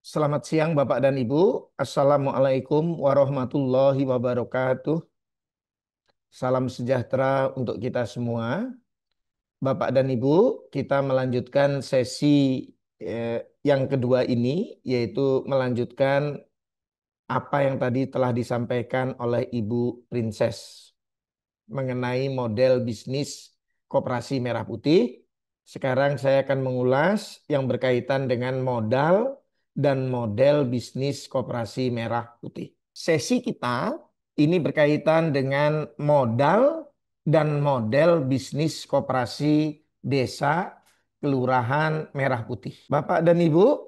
Selamat siang Bapak dan Ibu. Assalamualaikum warahmatullahi wabarakatuh. Salam sejahtera untuk kita semua. Bapak dan Ibu, kita melanjutkan sesi yang kedua ini, yaitu melanjutkan apa yang tadi telah disampaikan oleh Ibu Princess mengenai model bisnis Koperasi Merah Putih. Sekarang saya akan mengulas yang berkaitan dengan modal dan model bisnis Koperasi Merah Putih. Sesi kita ini berkaitan dengan modal dan model bisnis koperasi desa Kelurahan Merah Putih. Bapak dan Ibu,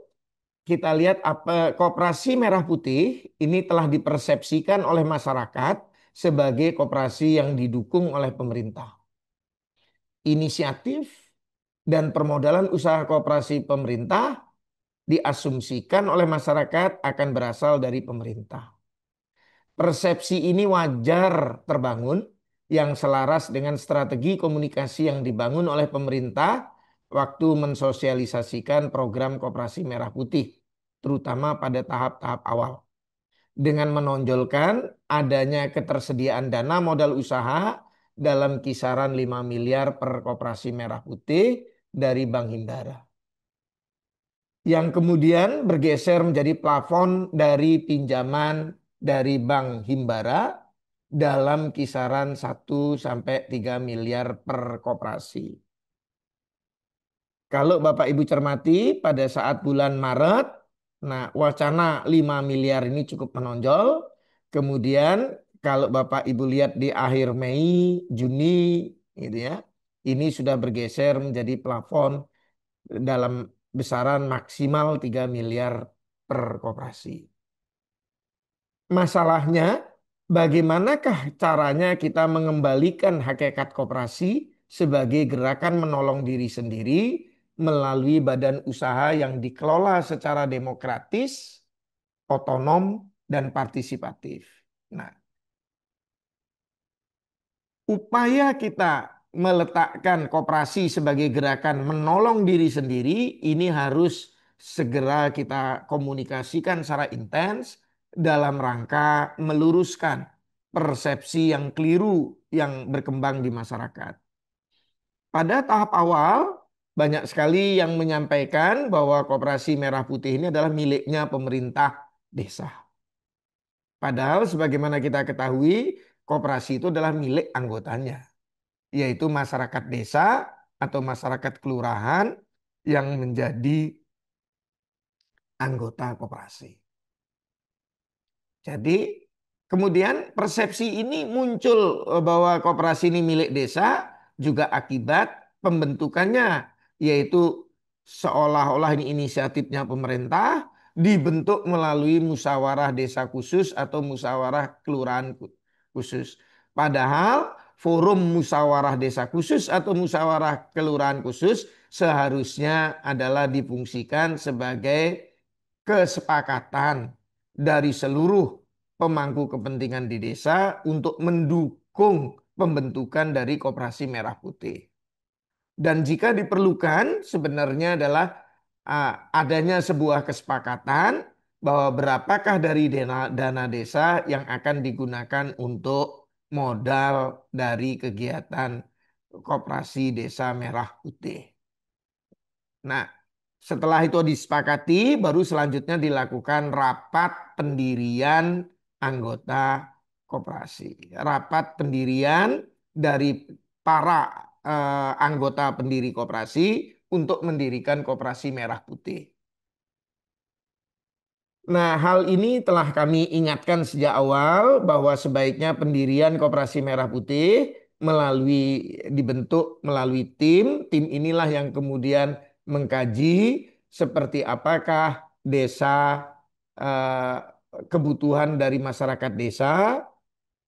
kita lihat apa koperasi Merah Putih ini telah dipersepsikan oleh masyarakat sebagai koperasi yang didukung oleh pemerintah. Inisiatif dan permodalan usaha koperasi pemerintah diasumsikan oleh masyarakat akan berasal dari pemerintah. Persepsi ini wajar terbangun yang selaras dengan strategi komunikasi yang dibangun oleh pemerintah waktu mensosialisasikan program Koperasi Merah Putih, terutama pada tahap-tahap awal. Dengan menonjolkan adanya ketersediaan dana modal usaha dalam kisaran 5 miliar per Koperasi Merah Putih dari Bank Himbara, yang kemudian bergeser menjadi plafon dari pinjaman dari Bank Himbara dalam kisaran 1 sampai 3 miliar per koperasi. Kalau Bapak Ibu cermati pada saat bulan Maret, nah wacana 5 miliar ini cukup menonjol. Kemudian kalau Bapak Ibu lihat di akhir Mei, Juni gitu ya, ini sudah bergeser menjadi plafon dalam besaran maksimal 3 miliar per koperasi. Masalahnya, bagaimanakah caranya kita mengembalikan hakikat koperasi sebagai gerakan menolong diri sendiri melalui badan usaha yang dikelola secara demokratis, otonom, dan partisipatif. Nah, upaya kita meletakkan koperasi sebagai gerakan menolong diri sendiri ini harus segera kita komunikasikan secara intens dalam rangka meluruskan persepsi yang keliru yang berkembang di masyarakat. Pada tahap awal banyak sekali yang menyampaikan bahwa Koperasi Merah Putih ini adalah miliknya pemerintah desa. Padahal sebagaimana kita ketahui, koperasi itu adalah milik anggotanya, yaitu masyarakat desa atau masyarakat kelurahan yang menjadi anggota koperasi. Jadi kemudian persepsi ini muncul bahwa koperasi ini milik desa juga akibat pembentukannya, yaitu seolah-olah ini inisiatifnya pemerintah dibentuk melalui musyawarah desa khusus atau musyawarah kelurahan khusus. Padahal forum musyawarah desa khusus atau musyawarah kelurahan khusus seharusnya adalah difungsikan sebagai kesepakatan dari seluruh pemangku kepentingan di desa untuk mendukung pembentukan dari Koperasi Merah Putih. Dan jika diperlukan sebenarnya adalah adanya sebuah kesepakatan bahwa berapakah dari dana desa yang akan digunakan untuk modal dari kegiatan Koperasi Desa Merah Putih. Nah, setelah itu disepakati, baru selanjutnya dilakukan rapat pendirian anggota koperasi. Rapat pendirian dari para anggota pendiri koperasi untuk mendirikan Koperasi Merah Putih. Nah, hal ini telah kami ingatkan sejak awal bahwa sebaiknya pendirian Koperasi Merah Putih dibentuk melalui tim. Tim inilah yang kemudian mengkaji seperti apakah desa, eh, kebutuhan dari masyarakat desa,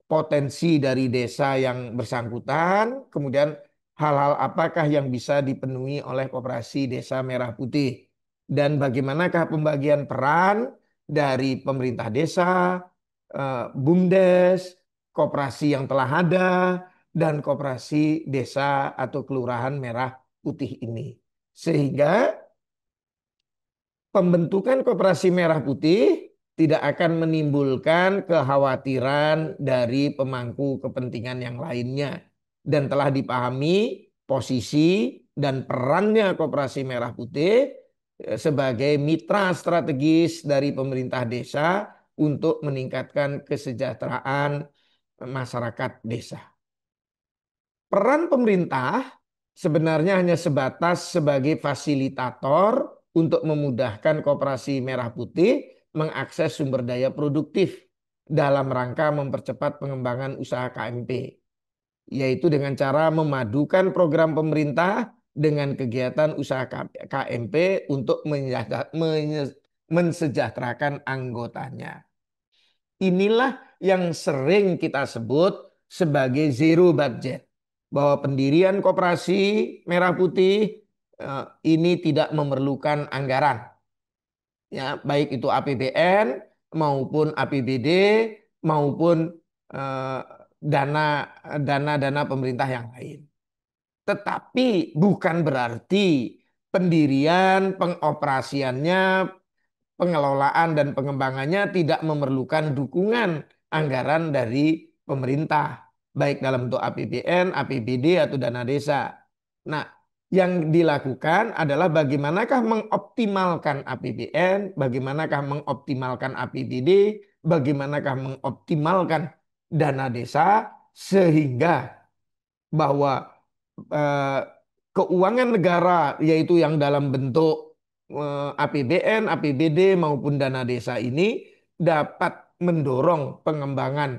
potensi dari desa yang bersangkutan, kemudian hal-hal apakah yang bisa dipenuhi oleh Koperasi Desa Merah Putih, dan bagaimanakah pembagian peran dari pemerintah desa, BUMDes, koperasi yang telah ada, dan koperasi desa atau kelurahan Merah Putih ini. Sehingga Pembentukan koperasi merah putih tidak akan menimbulkan kekhawatiran dari pemangku kepentingan yang lainnya dan telah dipahami posisi dan perannya koperasi merah putih sebagai mitra strategis dari pemerintah desa untuk meningkatkan kesejahteraan masyarakat desa. Peran pemerintah sebenarnya hanya sebatas sebagai fasilitator untuk memudahkan koperasi merah putih mengakses sumber daya produktif dalam rangka mempercepat pengembangan usaha KMP, yaitu dengan cara memadukan program pemerintah dengan kegiatan usaha KMP untuk mensejahterakan anggotanya. Inilah yang sering kita sebut sebagai zero budget. Bahwa pendirian koperasi merah putih ini tidak memerlukan anggaran. Ya, baik itu APBN maupun APBD maupun eh, dana dana pemerintah yang lain. Tetapi bukan berarti pendirian, pengoperasiannya, pengelolaan dan pengembangannya tidak memerlukan dukungan anggaran dari pemerintah, baik dalam bentuk APBN, APBD atau dana desa. Nah, yang dilakukan adalah bagaimanakah mengoptimalkan APBN, bagaimanakah mengoptimalkan APBD, bagaimanakah mengoptimalkan dana desa sehingga bahwa eh, keuangan negara yaitu yang dalam bentuk APBN, APBD maupun dana desa ini dapat mendorong pengembangan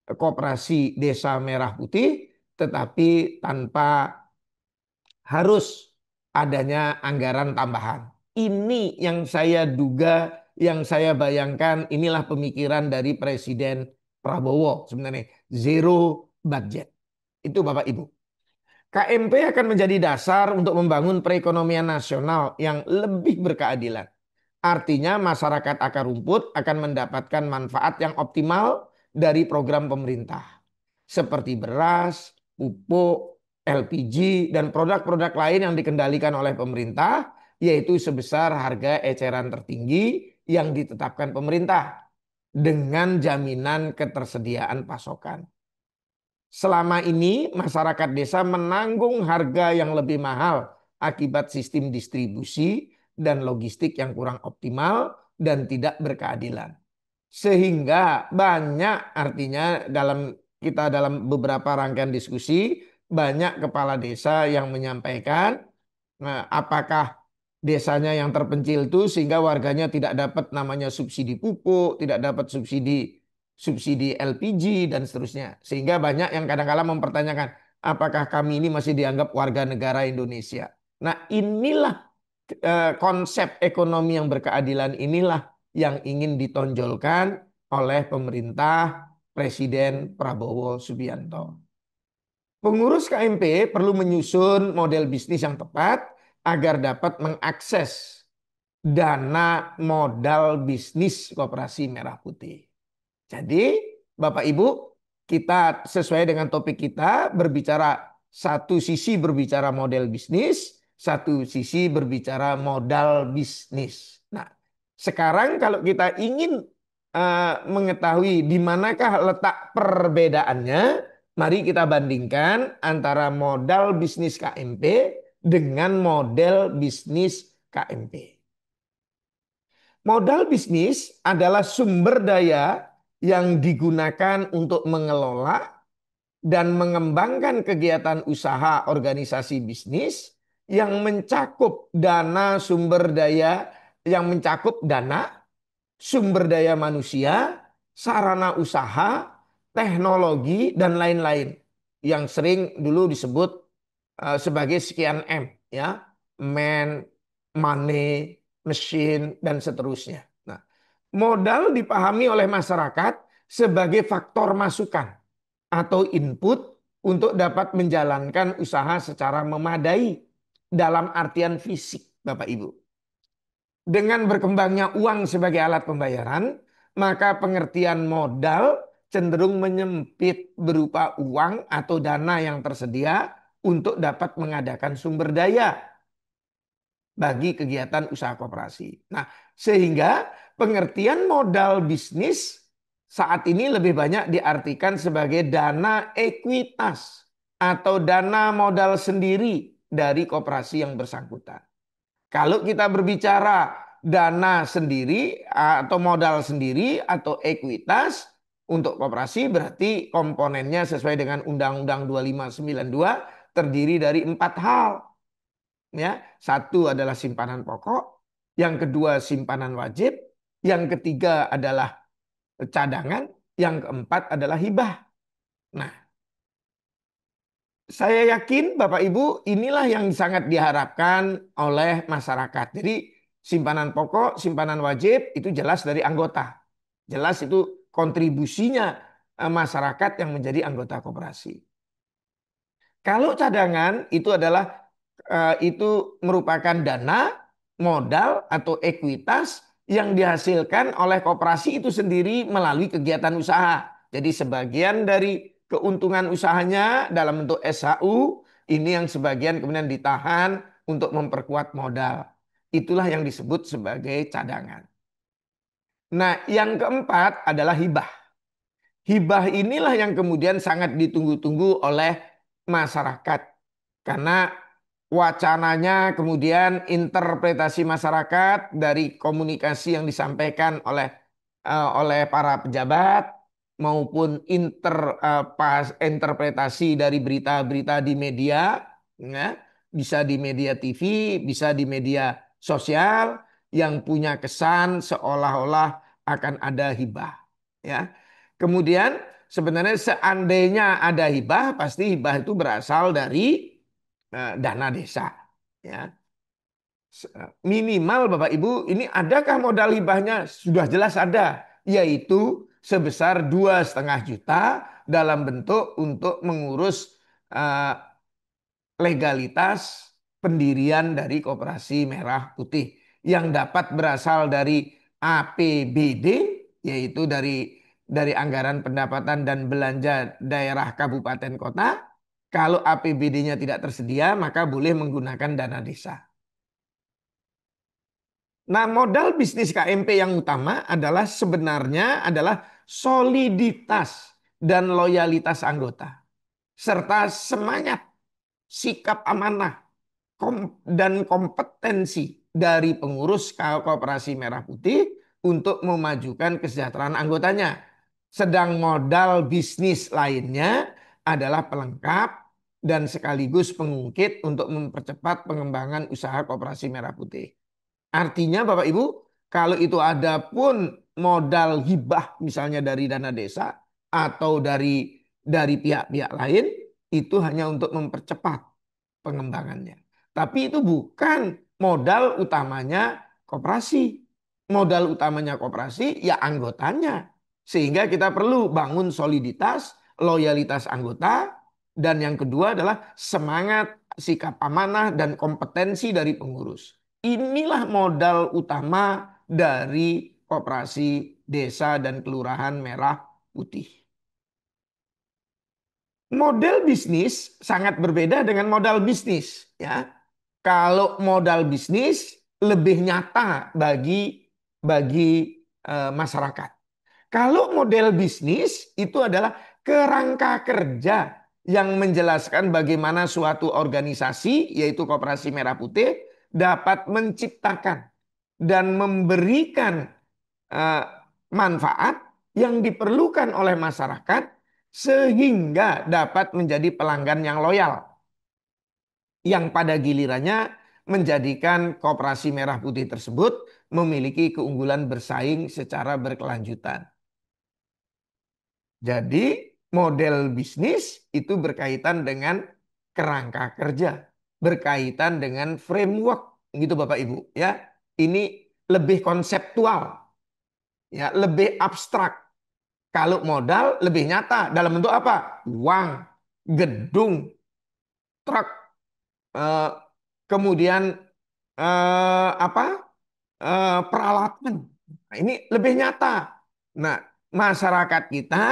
koperasi desa merah putih tetapi tanpa harus adanya anggaran tambahan. Ini yang saya duga, yang saya bayangkan inilah pemikiran dari Presiden Prabowo sebenarnya. Zero budget. Itu Bapak Ibu. KMP akan menjadi dasar untuk membangun perekonomian nasional yang lebih berkeadilan. Artinya masyarakat akar rumput akan mendapatkan manfaat yang optimal dari program pemerintah. Seperti beras, pupuk, LPG, dan produk-produk lain yang dikendalikan oleh pemerintah, yaitu sebesar harga eceran tertinggi yang ditetapkan pemerintah dengan jaminan ketersediaan pasokan. Selama ini masyarakat desa menanggung harga yang lebih mahal akibat sistem distribusi dan logistik yang kurang optimal dan tidak berkeadilan. Sehingga banyak artinya dalam beberapa rangkaian diskusi banyak kepala desa yang menyampaikan apakah desanya yang terpencil itu sehingga warganya tidak dapat namanya subsidi pupuk, tidak dapat subsidi LPG dan seterusnya. Sehingga banyak yang kadang-kala mempertanyakan apakah kami ini masih dianggap warga negara Indonesia. Nah, inilah konsep ekonomi yang berkeadilan inilah yang ingin ditonjolkan oleh pemerintah Presiden Prabowo Subianto. Pengurus KMP perlu menyusun model bisnis yang tepat agar dapat mengakses dana modal bisnis koperasi merah putih. Jadi, Bapak Ibu, kita sesuai dengan topik kita berbicara satu sisi berbicara model bisnis, satu sisi berbicara modal bisnis. Nah, sekarang kalau kita ingin mengetahui di manakah letak perbedaannya, mari kita bandingkan antara modal bisnis KMP dengan model bisnis KMP. Modal bisnis adalah sumber daya yang digunakan untuk mengelola dan mengembangkan kegiatan usaha organisasi bisnis yang mencakup dana, sumber daya manusia, sarana usaha, teknologi dan lain-lain yang sering dulu disebut sebagai sekian M ya, man, money, mesin dan seterusnya. Nah, modal dipahami oleh masyarakat sebagai faktor masukan atau input untuk dapat menjalankan usaha secara memadai dalam artian fisik, Bapak Ibu. Dengan berkembangnya uang sebagai alat pembayaran, maka pengertian modal cenderung menyempit berupa uang atau dana yang tersedia untuk dapat mengadakan sumber daya. bagi kegiatan usaha koperasi. Nah, sehingga pengertian modal bisnis saat ini lebih banyak diartikan sebagai dana ekuitas atau dana modal sendiri dari koperasi yang bersangkutan. Kalau kita berbicara dana sendiri atau modal sendiri atau ekuitas untuk koperasi berarti komponennya sesuai dengan Undang-Undang 2592 terdiri dari 4 hal. Ya, satu adalah simpanan pokok, yang kedua simpanan wajib, yang ketiga adalah cadangan, yang keempat adalah hibah. Nah, saya yakin Bapak Ibu inilah yang sangat diharapkan oleh masyarakat. Jadi simpanan pokok, simpanan wajib itu jelas dari anggota. Jelas itu kontribusinya masyarakat yang menjadi anggota koperasi. Kalau cadangan itu adalah itu merupakan dana, modal atau ekuitas yang dihasilkan oleh koperasi itu sendiri melalui kegiatan usaha. Jadi sebagian dari keuntungan usahanya dalam bentuk SHU ini yang sebagian kemudian ditahan untuk memperkuat modal. Itulah yang disebut sebagai cadangan. Nah, yang keempat adalah hibah. Hibah inilah yang kemudian sangat ditunggu-tunggu oleh masyarakat. Karena wacananya kemudian interpretasi masyarakat dari komunikasi yang disampaikan oleh para pejabat maupun interpretasi dari berita-berita di media, ya, bisa di media TV, bisa di media sosial yang punya kesan seolah-olah akan ada hibah, ya. Kemudian sebenarnya seandainya ada hibah, pasti hibah itu berasal dari dana desa. Ya. Minimal Bapak Ibu, ini adakah modal hibahnya? Sudah jelas ada, yaitu sebesar 2,5 juta dalam bentuk untuk mengurus eh, legalitas pendirian dari Koperasi Merah Putih yang dapat berasal dari APBD, yaitu dari anggaran pendapatan dan belanja daerah kabupaten kota. Kalau APBD-nya tidak tersedia, maka boleh menggunakan dana desa. Nah, modal bisnis KMP yang utama adalah sebenarnya adalah soliditas dan loyalitas anggota serta semangat, sikap amanah dan kompetensi dari pengurus Koperasi Merah Putih untuk memajukan kesejahteraan anggotanya. Sedang modal bisnis lainnya adalah pelengkap dan sekaligus pengungkit untuk mempercepat pengembangan usaha Koperasi Merah Putih. Artinya Bapak Ibu, kalau itu ada pun modal hibah misalnya dari dana desa atau dari pihak-pihak lain, itu hanya untuk mempercepat pengembangannya. Tapi itu bukan modal utamanya koperasi. Modal utamanya koperasi ya anggotanya. Sehingga kita perlu bangun soliditas, loyalitas anggota, dan yang kedua adalah semangat, sikap amanah, dan kompetensi dari pengurus. Inilah modal utama dari koperasi desa dan kelurahan Merah Putih. Model bisnis sangat berbeda dengan modal bisnis, ya. Kalau modal bisnis lebih nyata bagi masyarakat. Kalau model bisnis itu adalah kerangka kerja yang menjelaskan bagaimana suatu organisasi, yaitu Koperasi Merah Putih, dapat menciptakan dan memberikan eh, manfaat yang diperlukan oleh masyarakat sehingga dapat menjadi pelanggan yang loyal yang pada gilirannya menjadikan Koperasi Merah Putih tersebut memiliki keunggulan bersaing secara berkelanjutan. Jadi model bisnis itu berkaitan dengan kerangka kerja, berkaitan dengan framework gitu Bapak Ibu, ya. Ini lebih konseptual, ya, lebih abstrak. Kalau modal lebih nyata dalam bentuk apa? Uang, gedung, truk, eh, kemudian apa? Peralatan. Nah, ini lebih nyata. Nah, masyarakat kita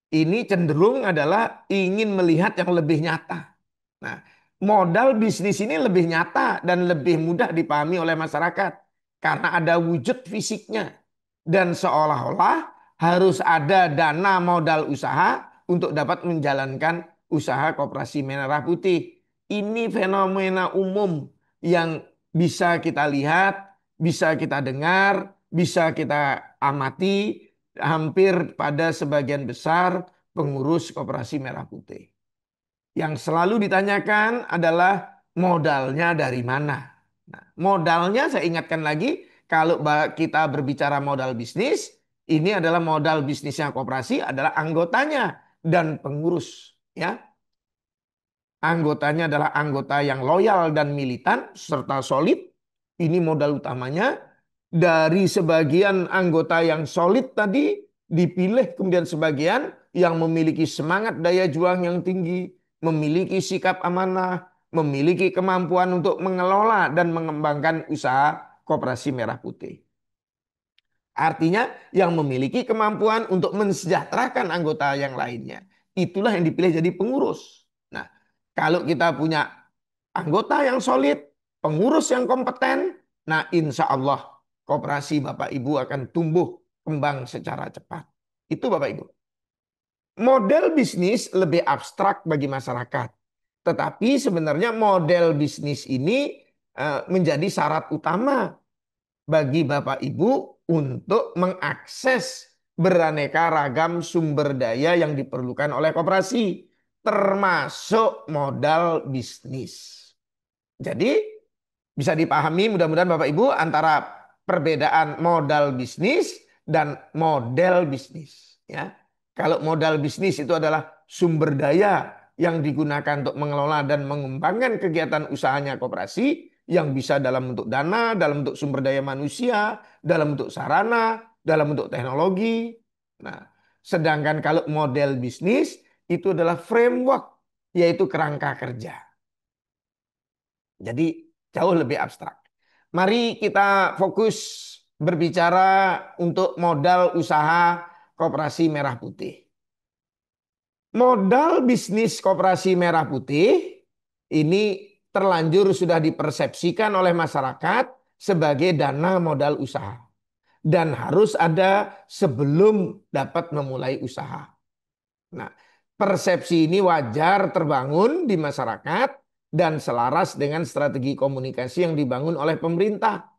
ini cenderung adalah ingin melihat yang lebih nyata. Nah, Modal bisnis ini lebih nyata dan lebih mudah dipahami oleh masyarakat karena ada wujud fisiknya dan seolah-olah harus ada dana modal usaha untuk dapat menjalankan usaha koperasi merah putih. Ini fenomena umum yang bisa kita lihat, bisa kita dengar, bisa kita amati hampir pada sebagian besar pengurus koperasi merah putih. Yang selalu ditanyakan adalah modalnya dari mana. Nah, modalnya saya ingatkan lagi, kalau kita berbicara modal bisnis, ini adalah modal bisnisnya koperasi adalah anggotanya dan pengurus. Ya, anggotanya adalah anggota yang loyal dan militan serta solid. Ini modal utamanya. Dari sebagian anggota yang solid tadi dipilih kemudian sebagian yang memiliki semangat daya juang yang tinggi, memiliki sikap amanah, memiliki kemampuan untuk mengelola dan mengembangkan usaha koperasi merah putih. Artinya yang memiliki kemampuan untuk mensejahterakan anggota yang lainnya. Itulah yang dipilih jadi pengurus. Nah, kalau kita punya anggota yang solid, pengurus yang kompeten, nah insya Allah koperasi Bapak Ibu akan tumbuh kembang secara cepat. Itu Bapak Ibu. Model bisnis lebih abstrak bagi masyarakat. Tetapi sebenarnya model bisnis ini menjadi syarat utama bagi Bapak Ibu untuk mengakses beraneka ragam sumber daya yang diperlukan oleh koperasi, termasuk modal bisnis. Jadi bisa dipahami mudah-mudahan Bapak Ibu antara perbedaan modal bisnis dan model bisnis. Ya, kalau modal bisnis itu adalah sumber daya yang digunakan untuk mengelola dan mengembangkan kegiatan usahanya koperasi yang bisa dalam bentuk dana, dalam bentuk sumber daya manusia, dalam bentuk sarana, dalam bentuk teknologi. Nah, sedangkan kalau model bisnis itu adalah framework, yaitu kerangka kerja. Jadi jauh lebih abstrak. Mari kita fokus berbicara untuk modal usaha koperasi merah putih. Modal bisnis koperasi merah putih ini terlanjur sudah dipersepsikan oleh masyarakat sebagai dana modal usaha. Dan harus ada sebelum dapat memulai usaha. Nah, persepsi ini wajar terbangun di masyarakat dan selaras dengan strategi komunikasi yang dibangun oleh pemerintah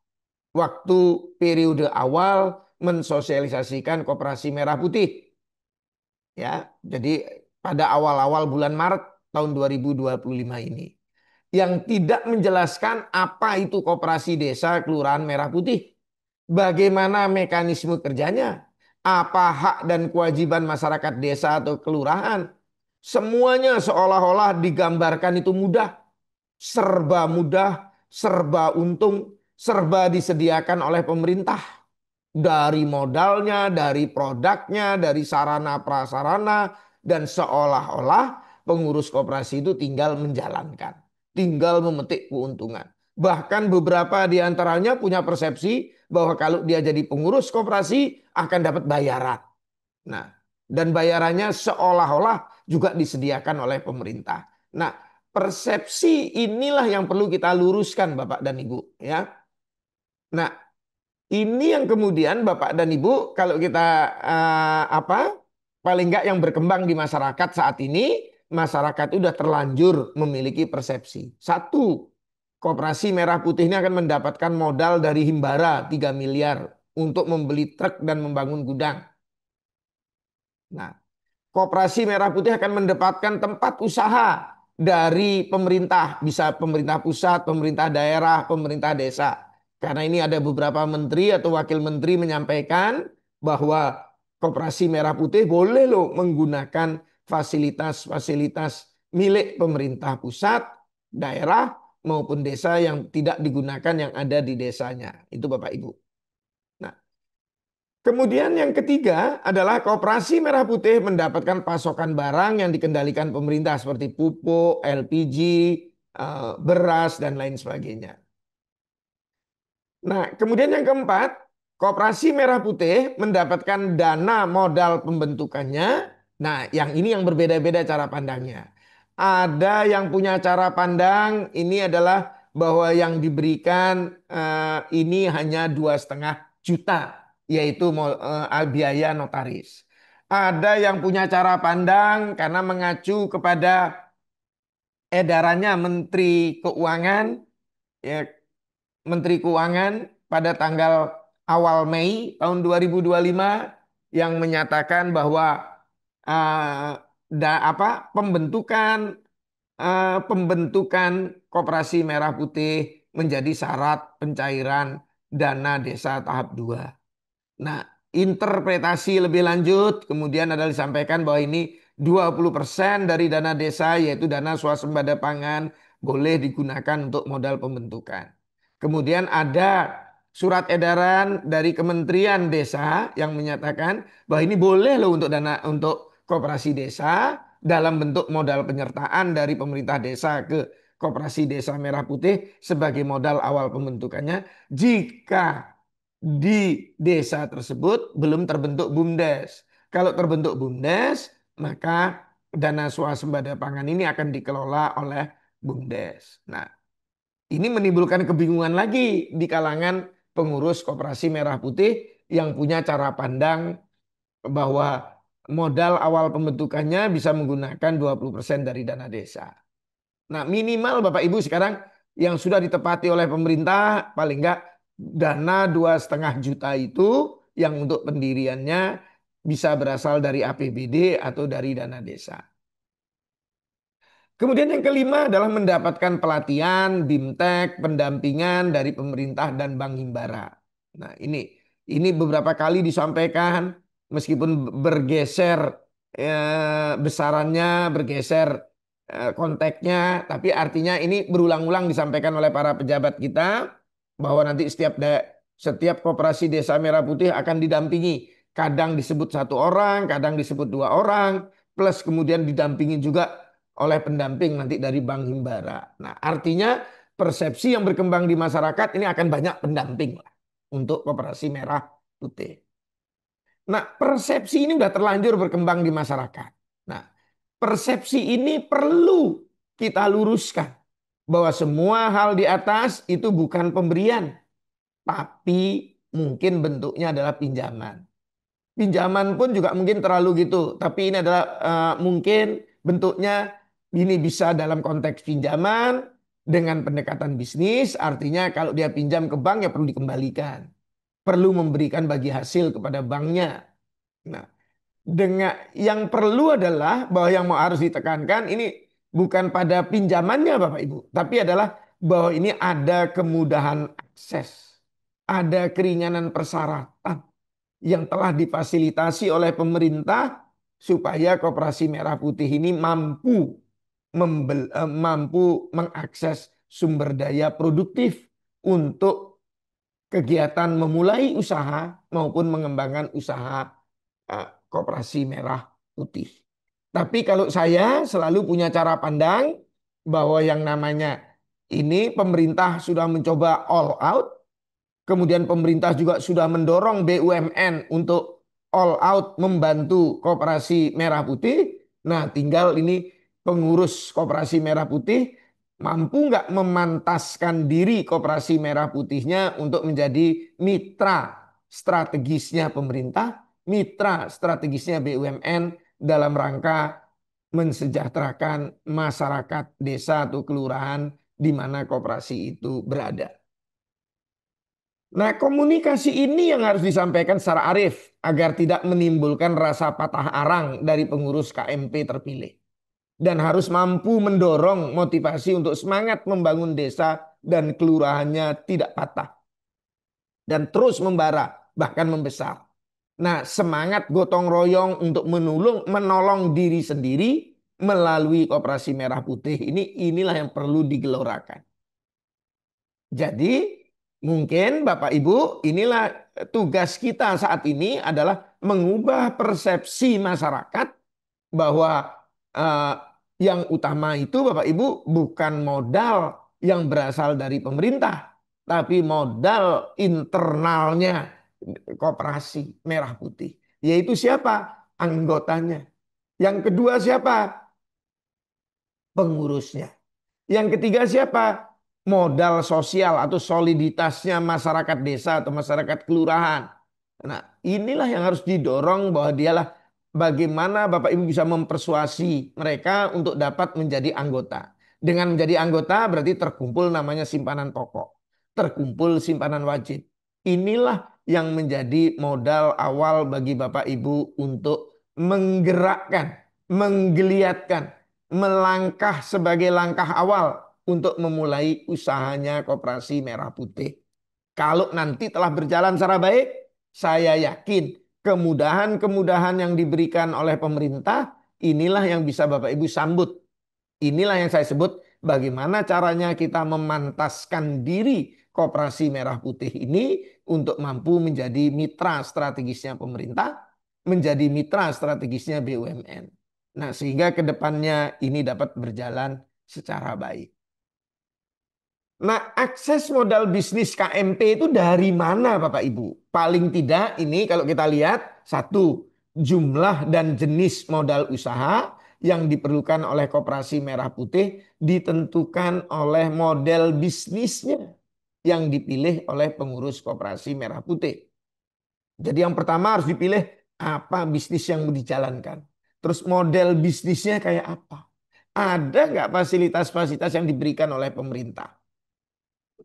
waktu periode awal mensosialisasikan koperasi merah putih. Ya, jadi pada awal-awal bulan Maret tahun 2025 ini yang tidak menjelaskan apa itu koperasi desa kelurahan merah putih. Bagaimana mekanisme kerjanya? Apa hak dan kewajiban masyarakat desa atau kelurahan? Semuanya seolah-olah digambarkan itu mudah, serba untung, serba disediakan oleh pemerintah. Dari modalnya, dari produknya, dari sarana prasarana, dan seolah-olah pengurus koperasi itu tinggal menjalankan, tinggal memetik keuntungan. Bahkan beberapa di antaranya punya persepsi bahwa kalau dia jadi pengurus koperasi akan dapat bayaran. Nah, dan bayarannya seolah-olah juga disediakan oleh pemerintah. Nah, persepsi inilah yang perlu kita luruskan Bapak dan Ibu, ya. Nah, ini yang kemudian Bapak dan Ibu kalau kita paling enggak yang berkembang di masyarakat saat ini, masyarakat sudah terlanjur memiliki persepsi. Satu, Koperasi Merah Putih ini akan mendapatkan modal dari Himbara 3 miliar untuk membeli truk dan membangun gudang. Nah, Koperasi Merah Putih akan mendapatkan tempat usaha dari pemerintah, bisa pemerintah pusat, pemerintah daerah, pemerintah desa. Karena ini ada beberapa menteri atau wakil menteri menyampaikan bahwa Koperasi Merah Putih boleh loh menggunakan fasilitas-fasilitas milik pemerintah pusat, daerah maupun desa yang tidak digunakan yang ada di desanya. Itu Bapak Ibu. Nah, kemudian yang ketiga adalah Koperasi Merah Putih mendapatkan pasokan barang yang dikendalikan pemerintah seperti pupuk, LPG, beras, dan lain sebagainya. Nah, kemudian yang keempat, Koperasi Merah Putih mendapatkan dana modal pembentukannya. Nah, yang ini yang berbeda-beda cara pandangnya. Ada yang punya cara pandang ini adalah bahwa yang diberikan ini hanya 2,5 juta, yaitu biaya notaris. Ada yang punya cara pandang karena mengacu kepada edarannya Menteri Keuangan, ya, Menteri Keuangan pada tanggal awal Mei tahun 2025 yang menyatakan bahwa eh, pembentukan Koperasi Merah Putih menjadi syarat pencairan dana desa tahap 2. Nah, interpretasi lebih lanjut kemudian adalah disampaikan bahwa ini 20% dari dana desa yaitu dana swasembada pangan boleh digunakan untuk modal pembentukan. Kemudian ada surat edaran dari Kementerian Desa yang menyatakan bahwa ini boleh loh untuk dana untuk koperasi desa dalam bentuk modal penyertaan dari pemerintah desa ke Koperasi Desa Merah Putih sebagai modal awal pembentukannya jika di desa tersebut belum terbentuk BUMDes. Kalau terbentuk BUMDes, maka dana swasembada pangan ini akan dikelola oleh BUMDes. Nah, ini menimbulkan kebingungan lagi di kalangan pengurus Koperasi Merah Putih yang punya cara pandang bahwa modal awal pembentukannya bisa menggunakan 20% dari dana desa. Nah, minimal Bapak Ibu sekarang yang sudah ditepati oleh pemerintah paling enggak dana 2,5 juta itu yang untuk pendiriannya bisa berasal dari APBD atau dari dana desa. Kemudian yang kelima adalah mendapatkan pelatihan, BIMTEK, pendampingan dari pemerintah dan Bank Himbara. Nah, ini beberapa kali disampaikan meskipun bergeser besarannya, bergeser konteksnya, tapi artinya ini berulang-ulang disampaikan oleh para pejabat kita bahwa nanti setiap koperasi Desa Merah Putih akan didampingi. Kadang disebut 1 orang, kadang disebut 2 orang, plus kemudian didampingi juga oleh pendamping nanti dari Bank Himbara. Nah, artinya persepsi yang berkembang di masyarakat ini akan banyak pendamping lah untuk Koperasi Merah Putih. Nah, persepsi ini sudah terlanjur berkembang di masyarakat. Nah, persepsi ini perlu kita luruskan bahwa semua hal di atas itu bukan pemberian, tapi mungkin bentuknya adalah pinjaman. Pinjaman pun juga mungkin terlalu gitu, tapi ini adalah mungkin bentuknya ini bisa dalam konteks pinjaman dengan pendekatan bisnis, artinya kalau dia pinjam ke bank ya perlu dikembalikan, perlu memberikan bagi hasil kepada banknya. Nah, dengan yang perlu adalah bahwa yang mau harus ditekankan ini bukan pada pinjamannya Bapak Ibu, tapi adalah bahwa ini ada kemudahan akses, ada keringanan persyaratan yang telah difasilitasi oleh pemerintah supaya Koperasi Merah Putih ini mampu mengakses sumber daya produktif untuk kegiatan memulai usaha maupun mengembangkan usaha Koperasi Merah Putih. Tapi kalau saya selalu punya cara pandang bahwa yang namanya ini pemerintah sudah mencoba all out. Kemudian pemerintah juga sudah mendorong BUMN untuk all out membantu Koperasi Merah Putih. Nah, tinggal ini pengurus Koperasi Merah Putih mampu nggak memantaskan diri Koperasi Merah Putihnya untuk menjadi mitra strategisnya pemerintah, mitra strategisnya BUMN dalam rangka mensejahterakan masyarakat desa atau kelurahan di mana koperasi itu berada. Nah, komunikasi ini yang harus disampaikan secara arif agar tidak menimbulkan rasa patah arang dari pengurus KMP terpilih. Dan harus mampu mendorong motivasi untuk semangat membangun desa dan kelurahannya tidak patah. Dan terus membara, bahkan membesar. Nah, semangat gotong royong untuk menolong diri sendiri melalui Koperasi Merah Putih inilah yang perlu digelorakan. Jadi mungkin Bapak Ibu inilah tugas kita saat ini adalah mengubah persepsi masyarakat bahwa eh, yang utama itu Bapak Ibu bukan modal yang berasal dari pemerintah, tapi modal internalnya Koperasi Merah Putih. Yaitu siapa? Anggotanya. Yang kedua siapa? pengurusnya. Yang ketiga siapa? Modal sosial atau soliditasnya masyarakat desa atau masyarakat kelurahan. Nah, inilah yang harus didorong bahwa dialah bagaimana Bapak Ibu bisa mempersuasi mereka untuk dapat menjadi anggota. Dengan menjadi anggota berarti terkumpul namanya simpanan pokok, terkumpul simpanan wajib. Inilah yang menjadi modal awal bagi Bapak Ibu untuk menggerakkan, menggeliatkan, melangkah sebagai langkah awal untuk memulai usahanya Koperasi Merah Putih. Kalau nanti telah berjalan secara baik, saya yakin kemudahan-kemudahan yang diberikan oleh pemerintah inilah yang bisa Bapak Ibu sambut. Inilah yang saya sebut bagaimana caranya kita memantaskan diri Koperasi Merah Putih ini untuk mampu menjadi mitra strategisnya pemerintah, menjadi mitra strategisnya BUMN. Nah, sehingga ke depannya ini dapat berjalan secara baik. Nah, akses modal bisnis KMP itu dari mana Bapak Ibu? Paling tidak ini kalau kita lihat, satu, jumlah dan jenis modal usaha yang diperlukan oleh Koperasi Merah Putih ditentukan oleh model bisnisnya yang dipilih oleh pengurus Koperasi Merah Putih. Jadi yang pertama harus dipilih apa bisnis yang mau dijalankan. Terus model bisnisnya kayak apa? Ada nggak fasilitas-fasilitas yang diberikan oleh pemerintah?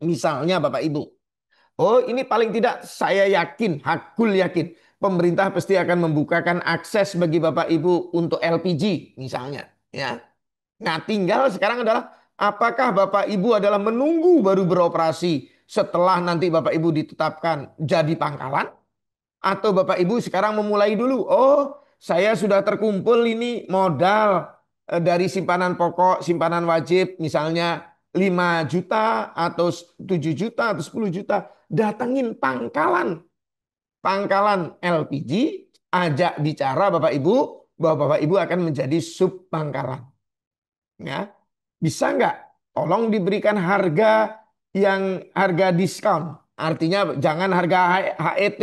Misalnya Bapak Ibu, oh ini paling tidak saya yakin, hakul yakin, pemerintah pasti akan membukakan akses bagi Bapak Ibu untuk LPG misalnya. Ya. Nah tinggal sekarang adalah apakah Bapak Ibu adalah menunggu baru beroperasi setelah nanti Bapak Ibu ditetapkan jadi pangkalan? Atau Bapak Ibu sekarang memulai dulu. Oh, saya sudah terkumpul ini modal dari simpanan pokok, simpanan wajib misalnya 5 juta atau 7 juta atau 10 juta. Datangin pangkalan. Pangkalan LPG, ajak bicara Bapak Ibu bahwa Bapak Ibu akan menjadi sub pangkalan. Ya, bisa nggak? Tolong diberikan harga yang harga diskon. Artinya jangan harga HET.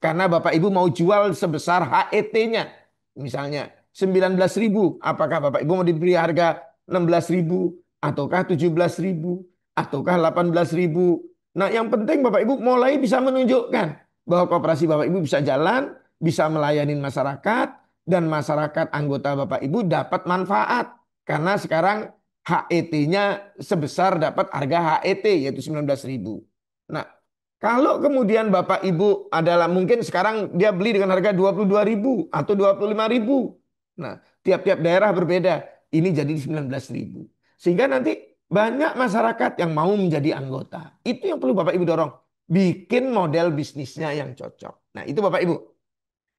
Karena Bapak Ibu mau jual sebesar HET-nya. Misalnya 19.000. Apakah Bapak Ibu mau diberi harga 16.000? Ataukah 17.000? Ataukah 18.000? Nah yang penting Bapak Ibu mulai bisa menunjukkan bahwa koperasi Bapak Ibu bisa jalan, bisa melayani masyarakat, dan masyarakat anggota Bapak Ibu dapat manfaat. Karena sekarang HET-nya sebesar dapat harga HET yaitu 19.000. Nah, kalau kemudian Bapak Ibu adalah mungkin sekarang dia beli dengan harga 22.000 atau 25.000. Nah, tiap-tiap daerah berbeda. Ini jadi 19.000. Sehingga nanti banyak masyarakat yang mau menjadi anggota. Itu yang perlu Bapak Ibu dorong. Bikin model bisnisnya yang cocok. Nah, itu Bapak Ibu.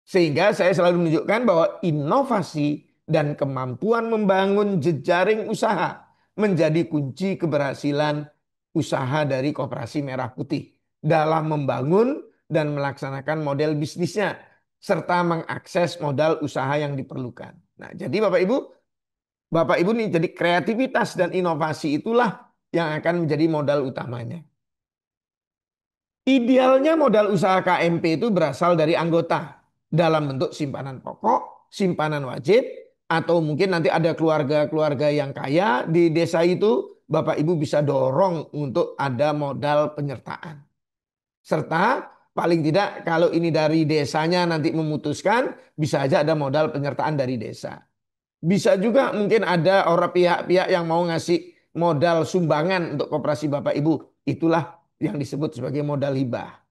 Sehingga saya selalu menunjukkan bahwa inovasi dan kemampuan membangun jejaring usaha menjadi kunci keberhasilan usaha dari Koperasi Merah Putih dalam membangun dan melaksanakan model bisnisnya serta mengakses modal usaha yang diperlukan. Nah, jadi Bapak Ibu nih jadi kreativitas dan inovasi itulah yang akan menjadi modal utamanya. Idealnya modal usaha KMP itu berasal dari anggota dalam bentuk simpanan pokok, simpanan wajib, atau mungkin nanti ada keluarga-keluarga yang kaya di desa itu, Bapak Ibu bisa dorong untuk ada modal penyertaan. Serta paling tidak kalau ini dari desanya nanti memutuskan, bisa aja ada modal penyertaan dari desa. Bisa juga mungkin ada orang pihak-pihak yang mau ngasih modal sumbangan untuk koperasi Bapak Ibu. Itulah yang disebut sebagai modal hibah.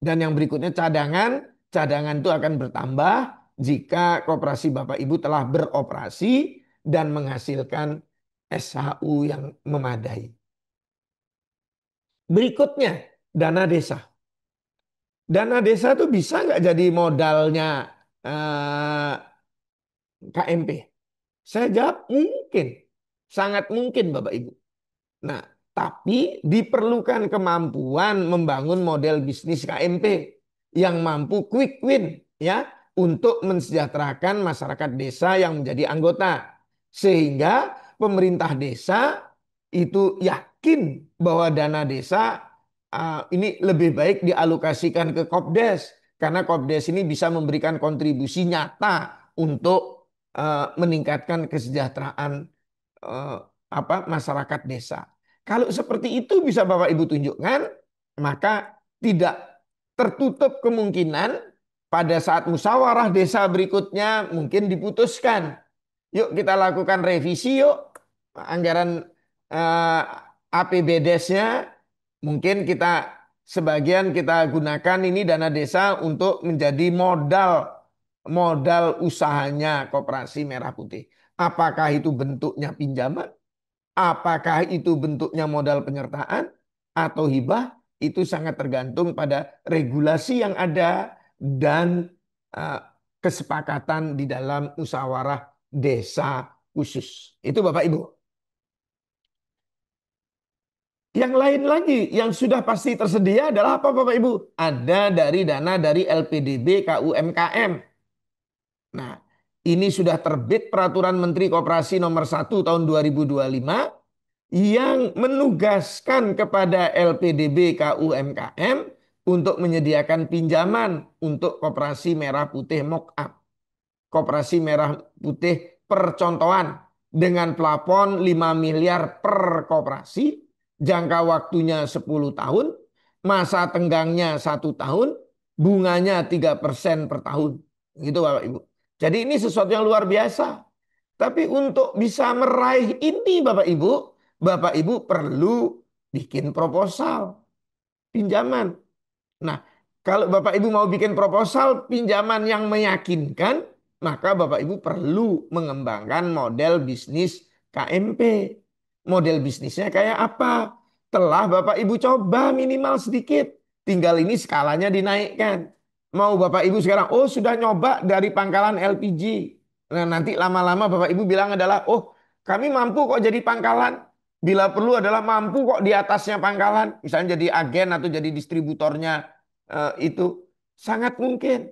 Dan yang berikutnya cadangan. Cadangan itu akan bertambah jika koperasi Bapak Ibu telah beroperasi dan menghasilkan SHU yang memadai. Berikutnya, dana desa. Dana desa itu bisa nggak jadi modalnya KMP? Saya jawab mungkin. Sangat mungkin Bapak Ibu. Nah, tapi diperlukan kemampuan membangun model bisnis KMP yang mampu quick win ya untuk mensejahterakan masyarakat desa yang menjadi anggota. Sehingga pemerintah desa itu yakin bahwa dana desa ini lebih baik dialokasikan ke Kopdes karena Kopdes ini bisa memberikan kontribusi nyata untuk meningkatkan kesejahteraan eh, masyarakat desa. Kalau seperti itu bisa Bapak Ibu tunjukkan, maka tidak tertutup kemungkinan pada saat musyawarah desa berikutnya mungkin diputuskan. Yuk kita lakukan revisi yuk anggaran eh, APBDes-nya mungkin kita sebagian kita gunakan ini dana desa untuk menjadi modal modal usahanya Koperasi Merah Putih. Apakah itu bentuknya pinjaman? Apakah itu bentuknya modal penyertaan atau hibah? Itu sangat tergantung pada regulasi yang ada dan eh, kesepakatan di dalam musyawarah desa khusus. Itu Bapak Ibu. Yang lain lagi yang sudah pasti tersedia adalah apa Bapak Ibu? Ada dari dana dari LPDB KUMKM. Nah, ini sudah terbit Peraturan Menteri Koperasi nomor 1 tahun 2025 yang menugaskan kepada LPDB KUMKM untuk menyediakan pinjaman untuk Koperasi Merah Putih mock-up. Koperasi Merah Putih percontohan dengan plafon 5 miliar per koperasi, jangka waktunya 10 tahun, masa tenggangnya 1 tahun, bunganya 3% per tahun. Gitu Bapak Ibu. Jadi ini sesuatu yang luar biasa. Tapi untuk bisa meraih ini Bapak Ibu perlu bikin proposal pinjaman. Nah, kalau Bapak Ibu mau bikin proposal pinjaman yang meyakinkan, maka Bapak Ibu perlu mengembangkan model bisnis KMP. Model bisnisnya kayak apa? Telah Bapak Ibu coba minimal sedikit. Tinggal ini skalanya dinaikkan. Mau Bapak Ibu sekarang, oh sudah nyoba dari pangkalan LPG. Nah, nanti lama-lama Bapak Ibu bilang adalah, oh kami mampu kok jadi pangkalan. Bila perlu adalah mampu kok di atasnya pangkalan. Misalnya jadi agen atau jadi distributornya itu. Sangat mungkin.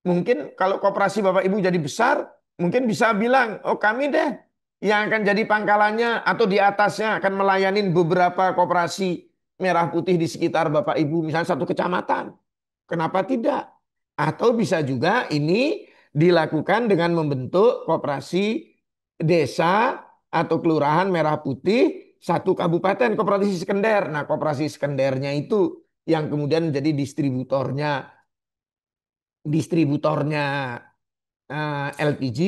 Mungkin kalau koperasi Bapak Ibu jadi besar, mungkin bisa bilang, oh kami deh yang akan jadi pangkalannya atau di atasnya akan melayani beberapa koperasi merah putih di sekitar Bapak Ibu. Misalnya satu kecamatan. Kenapa tidak? Atau bisa juga ini dilakukan dengan membentuk koperasi desa atau kelurahan merah putih satu kabupaten koperasi sekunder. Nah, koperasi sekundernya itu yang kemudian menjadi distributornya LPG.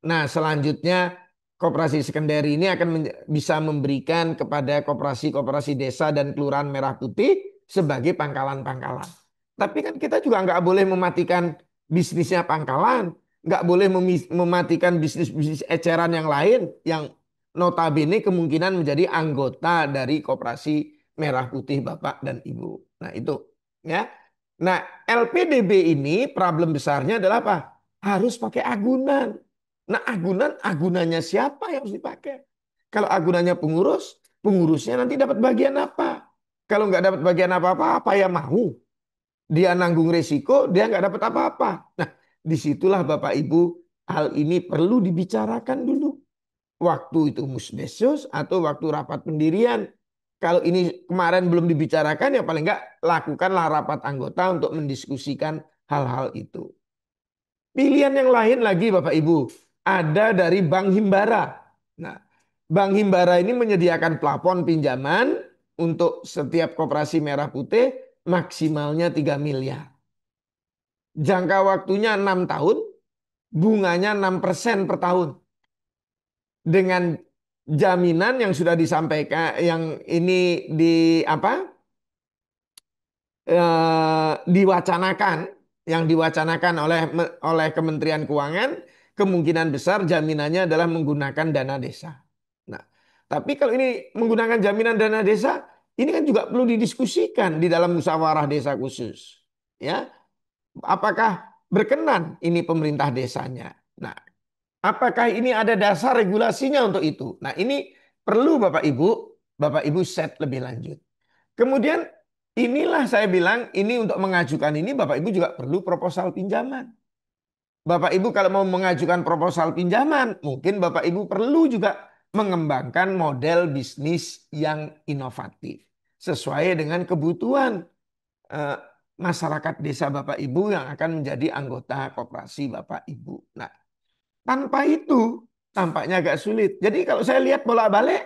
Nah, selanjutnya koperasi sekunder ini akan bisa memberikan kepada koperasi-koperasi desa dan kelurahan merah putih sebagai pangkalan-pangkalan. Tapi kan kita juga nggak boleh mematikan bisnisnya pangkalan, nggak boleh mematikan bisnis-bisnis eceran yang lain yang notabene kemungkinan menjadi anggota dari koperasi merah putih Bapak dan Ibu. Nah itu ya. Nah LPDB ini problem besarnya adalah apa? Harus pakai agunan. Nah agunannya siapa yang harus dipakai? Kalau agunannya pengurus, pengurusnya nanti dapat bagian apa? Kalau nggak dapat bagian apa-apa, apa yang mau? Dia nanggung resiko, dia nggak dapat apa-apa. Nah, disitulah Bapak Ibu, hal ini perlu dibicarakan dulu. Waktu itu musbesus atau waktu rapat pendirian. Kalau ini kemarin belum dibicarakan, ya paling nggak lakukanlah rapat anggota untuk mendiskusikan hal-hal itu. Pilihan yang lain lagi Bapak Ibu, ada dari Bank Himbara. Nah, Bank Himbara ini menyediakan plafon pinjaman untuk setiap koperasi merah putih maksimalnya 3 miliar. Jangka waktunya 6 tahun, bunganya 6% per tahun. Dengan jaminan yang sudah disampaikan, yang ini di apa? Diwacanakan, yang diwacanakan oleh Kementerian Keuangan, kemungkinan besar jaminannya adalah menggunakan dana desa. Nah, tapi kalau ini menggunakan jaminan dana desa, ini kan juga perlu didiskusikan di dalam musyawarah desa khusus. Ya, apakah berkenan ini pemerintah desanya? Nah, apakah ini ada dasar regulasinya untuk itu? Nah, ini perlu Bapak Ibu set lebih lanjut. Kemudian inilah saya bilang ini untuk mengajukan ini Bapak Ibu juga perlu proposal pinjaman. Bapak Ibu kalau mau mengajukan proposal pinjaman, mungkin Bapak Ibu perlu juga mengembangkan model bisnis yang inovatif sesuai dengan kebutuhan eh, masyarakat desa Bapak Ibu yang akan menjadi anggota koperasi Bapak Ibu. Nah, tanpa itu tampaknya agak sulit. Jadi kalau saya lihat bolak-balik,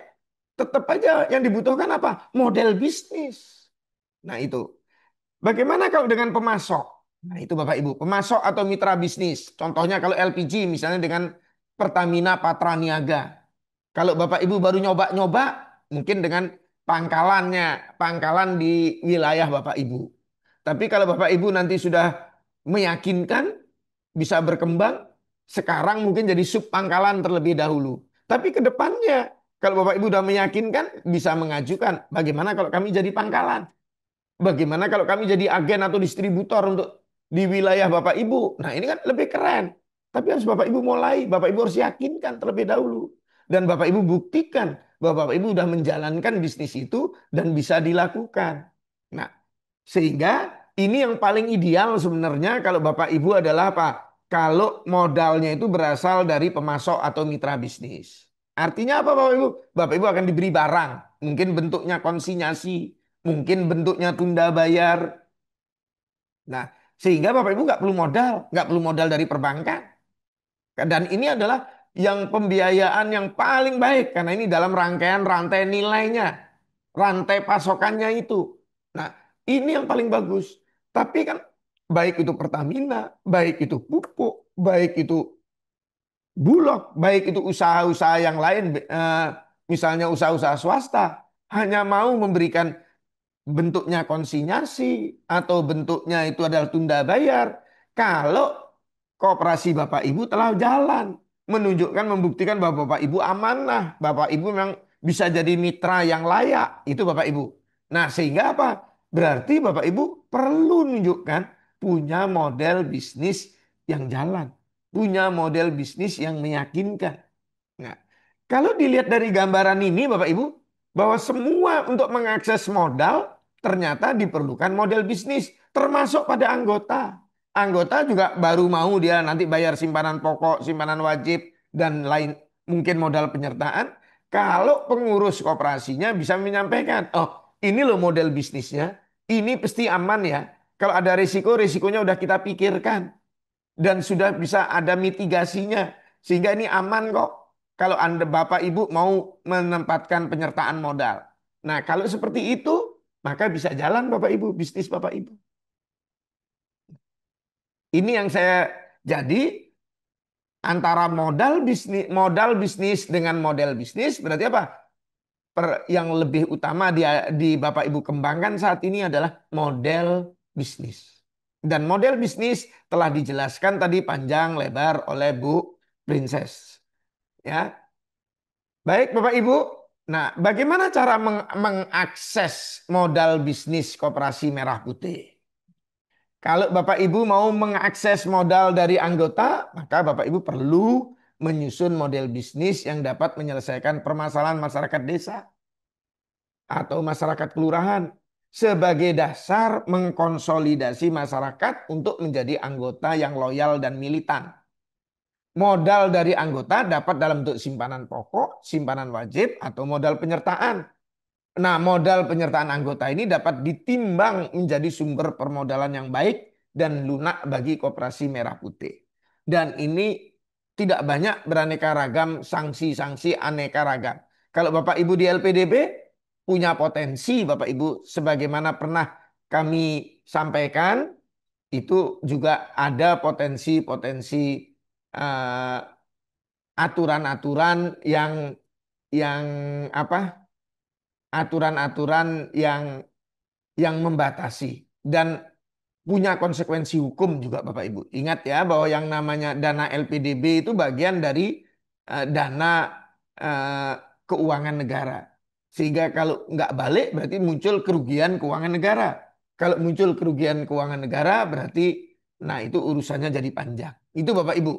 tetap aja yang dibutuhkan apa? Model bisnis. Nah itu. Bagaimana kalau dengan pemasok? Nah itu Bapak Ibu, pemasok atau mitra bisnis. Contohnya kalau LPG misalnya dengan Pertamina Patraniaga. Kalau Bapak Ibu baru nyoba-nyoba, mungkin dengan pangkalannya, pangkalan di wilayah Bapak Ibu. Tapi kalau Bapak Ibu nanti sudah meyakinkan, bisa berkembang, sekarang mungkin jadi sub pangkalan terlebih dahulu. Tapi ke depannya, kalau Bapak Ibu sudah meyakinkan, bisa mengajukan, bagaimana kalau kami jadi pangkalan? Bagaimana kalau kami jadi agen atau distributor untuk di wilayah Bapak Ibu? Nah ini kan lebih keren. Tapi harus Bapak Ibu mulai, Bapak Ibu harus yakinkan terlebih dahulu. Dan Bapak Ibu buktikan bahwa Bapak Ibu sudah menjalankan bisnis itu dan bisa dilakukan. Nah, sehingga ini yang paling ideal sebenarnya kalau Bapak Ibu adalah apa? Kalau modalnya itu berasal dari pemasok atau mitra bisnis. Artinya apa Bapak Ibu? Bapak Ibu akan diberi barang. Mungkin bentuknya konsinyasi, mungkin bentuknya tunda bayar. Nah, sehingga Bapak Ibu nggak perlu modal dari perbankan. Dan ini adalah yang pembiayaan yang paling baik karena ini dalam rangkaian rantai nilainya, rantai pasokannya itu. Nah, ini yang paling bagus. Tapi kan baik itu Pertamina, baik itu pupuk, baik itu Bulog, baik itu usaha-usaha yang lain, misalnya usaha-usaha swasta, hanya mau memberikan bentuknya konsinyasi atau bentuknya itu adalah tunda bayar. Kalau koperasi Bapak Ibu telah jalan, menunjukkan, membuktikan bahwa Bapak Ibu amanah, Bapak Ibu memang bisa jadi mitra yang layak, itu Bapak Ibu. Nah, sehingga apa? Berarti Bapak Ibu perlu menunjukkan punya model bisnis yang jalan, punya model bisnis yang meyakinkan. Nah, kalau dilihat dari gambaran ini Bapak Ibu, bahwa semua untuk mengakses modal ternyata diperlukan model bisnis, termasuk pada anggota. Anggota juga baru mau dia nanti bayar simpanan pokok, simpanan wajib, dan lain mungkin modal penyertaan. Kalau pengurus koperasinya bisa menyampaikan, oh ini loh model bisnisnya, ini pasti aman ya. Kalau ada risiko, risikonya udah kita pikirkan dan sudah bisa ada mitigasinya sehingga ini aman kok kalau Anda Bapak Ibu mau menempatkan penyertaan modal. Nah, kalau seperti itu maka bisa jalan Bapak Ibu bisnis Bapak Ibu. Ini yang saya jadi antara modal bisnis dengan model bisnis berarti apa? Yang lebih utama di Bapak Ibu kembangkan saat ini adalah model bisnis. Dan model bisnis telah dijelaskan tadi panjang lebar oleh Bu Princess. Ya, baik Bapak Ibu. Nah, bagaimana cara mengakses modal bisnis Koperasi Merah Putih? Kalau Bapak Ibu mau mengakses modal dari anggota, maka Bapak Ibu perlu menyusun model bisnis yang dapat menyelesaikan permasalahan masyarakat desa atau masyarakat kelurahan sebagai dasar mengkonsolidasi masyarakat untuk menjadi anggota yang loyal dan militan. Modal dari anggota dapat dalam bentuk simpanan pokok, simpanan wajib, atau modal penyertaan. Nah, modal penyertaan anggota ini dapat ditimbang menjadi sumber permodalan yang baik dan lunak bagi Koperasi Merah Putih. Dan ini tidak banyak beraneka ragam sanksi-sanksi aneka ragam. Kalau Bapak Ibu di LPDB punya potensi Bapak Ibu sebagaimana pernah kami sampaikan itu juga ada potensi-potensi eh, aturan-aturan yang apa? Aturan-aturan yang membatasi dan punya konsekuensi hukum juga Bapak Ibu. Ingat ya bahwa yang namanya dana LPDB itu bagian dari dana eh, keuangan negara. Sehingga kalau nggak balik berarti muncul kerugian keuangan negara. Kalau muncul kerugian keuangan negara berarti nah itu urusannya jadi panjang. Itu Bapak Ibu.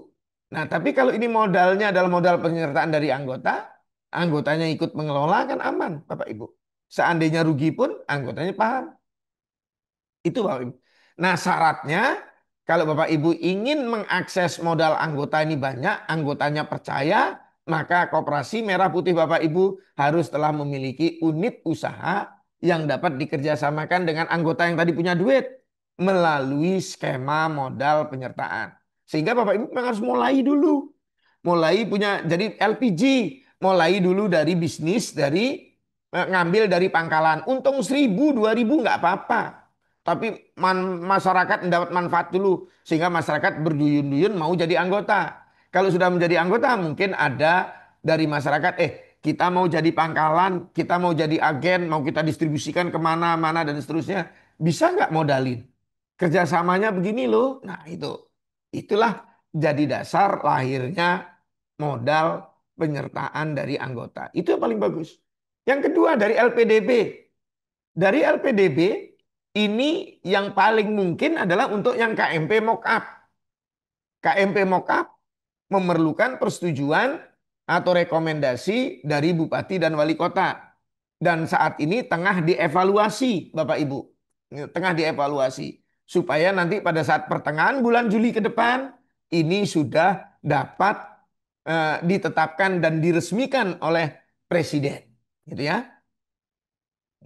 Nah, tapi kalau ini modalnya adalah modal penyertaan dari anggota, anggotanya ikut mengelola kan aman Bapak Ibu. Seandainya rugi pun anggotanya paham. Itu Bapak Ibu. Nah, syaratnya kalau Bapak Ibu ingin mengakses modal anggota ini banyak, anggotanya percaya, maka Koperasi Merah Putih Bapak Ibu harus telah memiliki unit usaha yang dapat dikerjasamakan dengan anggota yang tadi punya duit melalui skema modal penyertaan. Sehingga Bapak Ibu memang harus mulai dulu. mulai punya jadi LPG, mulai dulu dari bisnis dari ngambil dari pangkalan, untung 1.000 2.000 nggak apa-apa. Tapi masyarakat mendapat manfaat dulu sehingga masyarakat berduyun-duyun mau jadi anggota. Kalau sudah menjadi anggota mungkin ada dari masyarakat, kita mau jadi pangkalan, kita mau jadi agen, mau kita distribusikan kemana-mana dan seterusnya. Bisa nggak modalin? Kerjasamanya begini loh. Nah itulah jadi dasar lahirnya modal penyertaan dari anggota. Itu yang paling bagus. Yang kedua dari LPDB. Dari LPDB ini yang paling mungkin adalah untuk yang KMP mock-up. KMP mock-up memerlukan persetujuan atau rekomendasi dari bupati dan wali kota. Dan saat ini tengah dievaluasi, Bapak Ibu. Tengah dievaluasi. Supaya nanti pada saat pertengahan bulan Juli ke depan, ini sudah dapat ditetapkan dan diresmikan oleh Presiden. Gitu ya.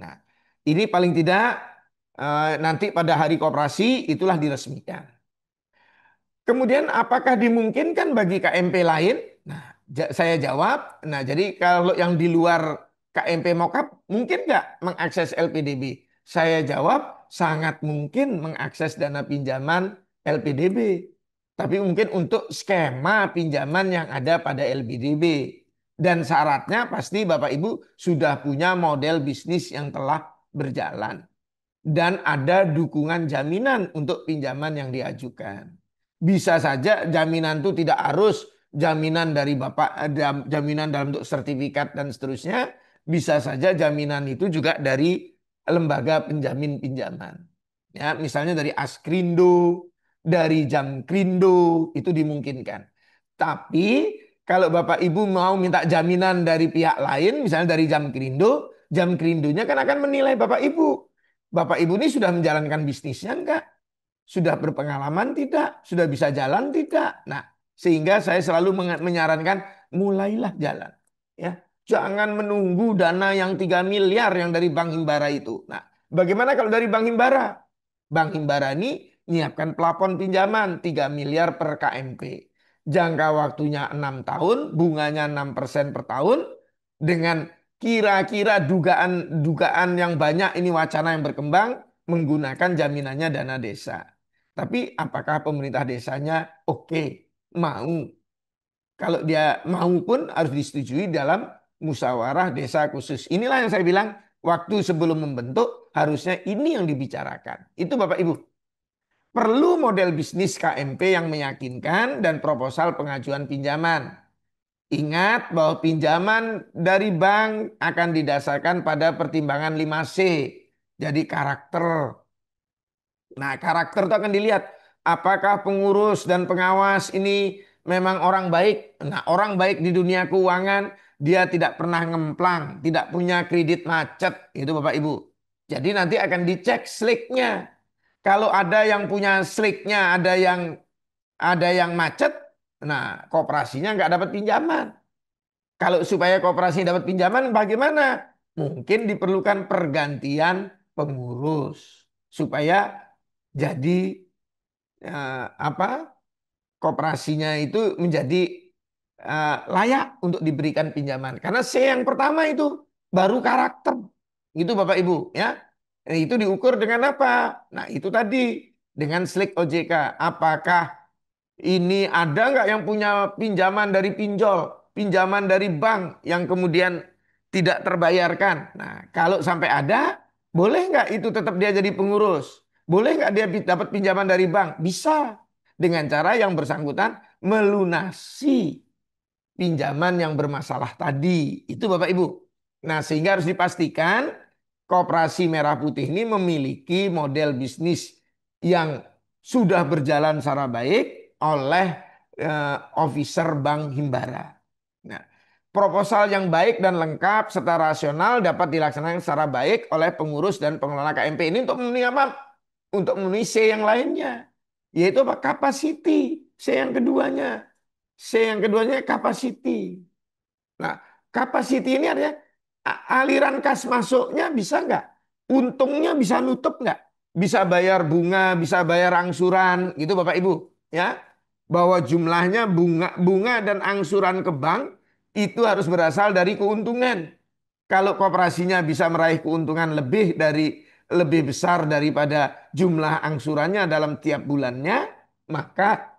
Nah, ini paling tidak nanti pada hari koperasi itulah diresmikan. Kemudian apakah dimungkinkan bagi KMP lain? Nah, saya jawab, nah jadi kalau yang di luar KMP Mokap mungkin nggak mengakses LPDB? Saya jawab sangat mungkin mengakses dana pinjaman LPDB. Tapi mungkin untuk skema pinjaman yang ada pada LPDB. Dan syaratnya pasti Bapak Ibu sudah punya model bisnis yang telah berjalan. Dan ada dukungan jaminan untuk pinjaman yang diajukan. Bisa saja jaminan itu tidak harus jaminan dari Bapak, jaminan dalam bentuk sertifikat dan seterusnya. Bisa saja jaminan itu juga dari lembaga penjamin pinjaman. Ya, misalnya dari Askrindo, dari Jamkrindo, itu dimungkinkan. Tapi kalau Bapak Ibu mau minta jaminan dari pihak lain, misalnya dari Jamkrindo, Jamkrindonya kan akan menilai Bapak Ibu. Bapak Ibu ini sudah menjalankan bisnisnya enggak? Sudah berpengalaman tidak? Sudah bisa jalan tidak? Nah, sehingga saya selalu menyarankan mulailah jalan. Ya, jangan menunggu dana yang 3 miliar yang dari Bank Himbara itu. Nah, bagaimana kalau dari Bank Himbara? Bank Himbara ini menyiapkan plafon pinjaman 3 miliar per KMP. Jangka waktunya 6 tahun, bunganya 6% per tahun dengan kira-kira dugaan yang banyak ini wacana yang berkembang menggunakan jaminannya dana desa. Tapi apakah pemerintah desanya oke, mau? Kalau dia mau pun harus disetujui dalam musyawarah desa khusus. Inilah yang saya bilang waktu sebelum membentuk harusnya ini yang dibicarakan. Itu Bapak Ibu. Perlu model bisnis KMP yang meyakinkan dan proposal pengajuan pinjaman. Ingat bahwa pinjaman dari bank akan didasarkan pada pertimbangan 5C. Jadi karakter. Nah, karakter itu akan dilihat apakah pengurus dan pengawas ini memang orang baik. Nah, orang baik di dunia keuangan dia tidak pernah ngemplang, tidak punya kredit macet, itu Bapak Ibu. Jadi nanti akan dicek sliknya. Kalau ada yang punya sliknya, ada yang macet, nah koperasinya nggak dapat pinjaman. Kalau supaya koperasi dapat pinjaman bagaimana? Mungkin diperlukan pergantian pengurus supaya jadi apa koperasinya itu menjadi layak untuk diberikan pinjaman. Karena C yang pertama itu baru karakter. Itu Bapak Ibu ya. Itu diukur dengan apa? Nah, itu tadi dengan slik OJK. Apakah ini ada nggak yang punya pinjaman dari pinjol, pinjaman dari bank yang kemudian tidak terbayarkan? Nah, kalau sampai ada, boleh nggak itu tetap dia jadi pengurus? Boleh nggak dia dapat pinjaman dari bank? Bisa. Dengan cara yang bersangkutan melunasi pinjaman yang bermasalah tadi. Itu Bapak Ibu. Nah, sehingga harus dipastikan Koperasi Merah Putih ini memiliki model bisnis yang sudah berjalan secara baik oleh officer Bank Himbara. Nah, proposal yang baik dan lengkap serta rasional dapat dilaksanakan secara baik oleh pengurus dan pengelola KMP ini untuk memenuhi apa? Untuk memenuhi C yang lainnya, yaitu apa? Capacity. C yang keduanya. C yang keduanya capacity. Nah, capacity ini artinya aliran kas masuknya bisa nggak? Untungnya bisa nutup nggak? Bisa bayar bunga, bisa bayar angsuran, gitu Bapak Ibu. Ya, bahwa jumlahnya bunga dan angsuran ke bank itu harus berasal dari keuntungan. Kalau koperasinya bisa meraih keuntungan lebih besar daripada jumlah angsurannya dalam tiap bulannya, maka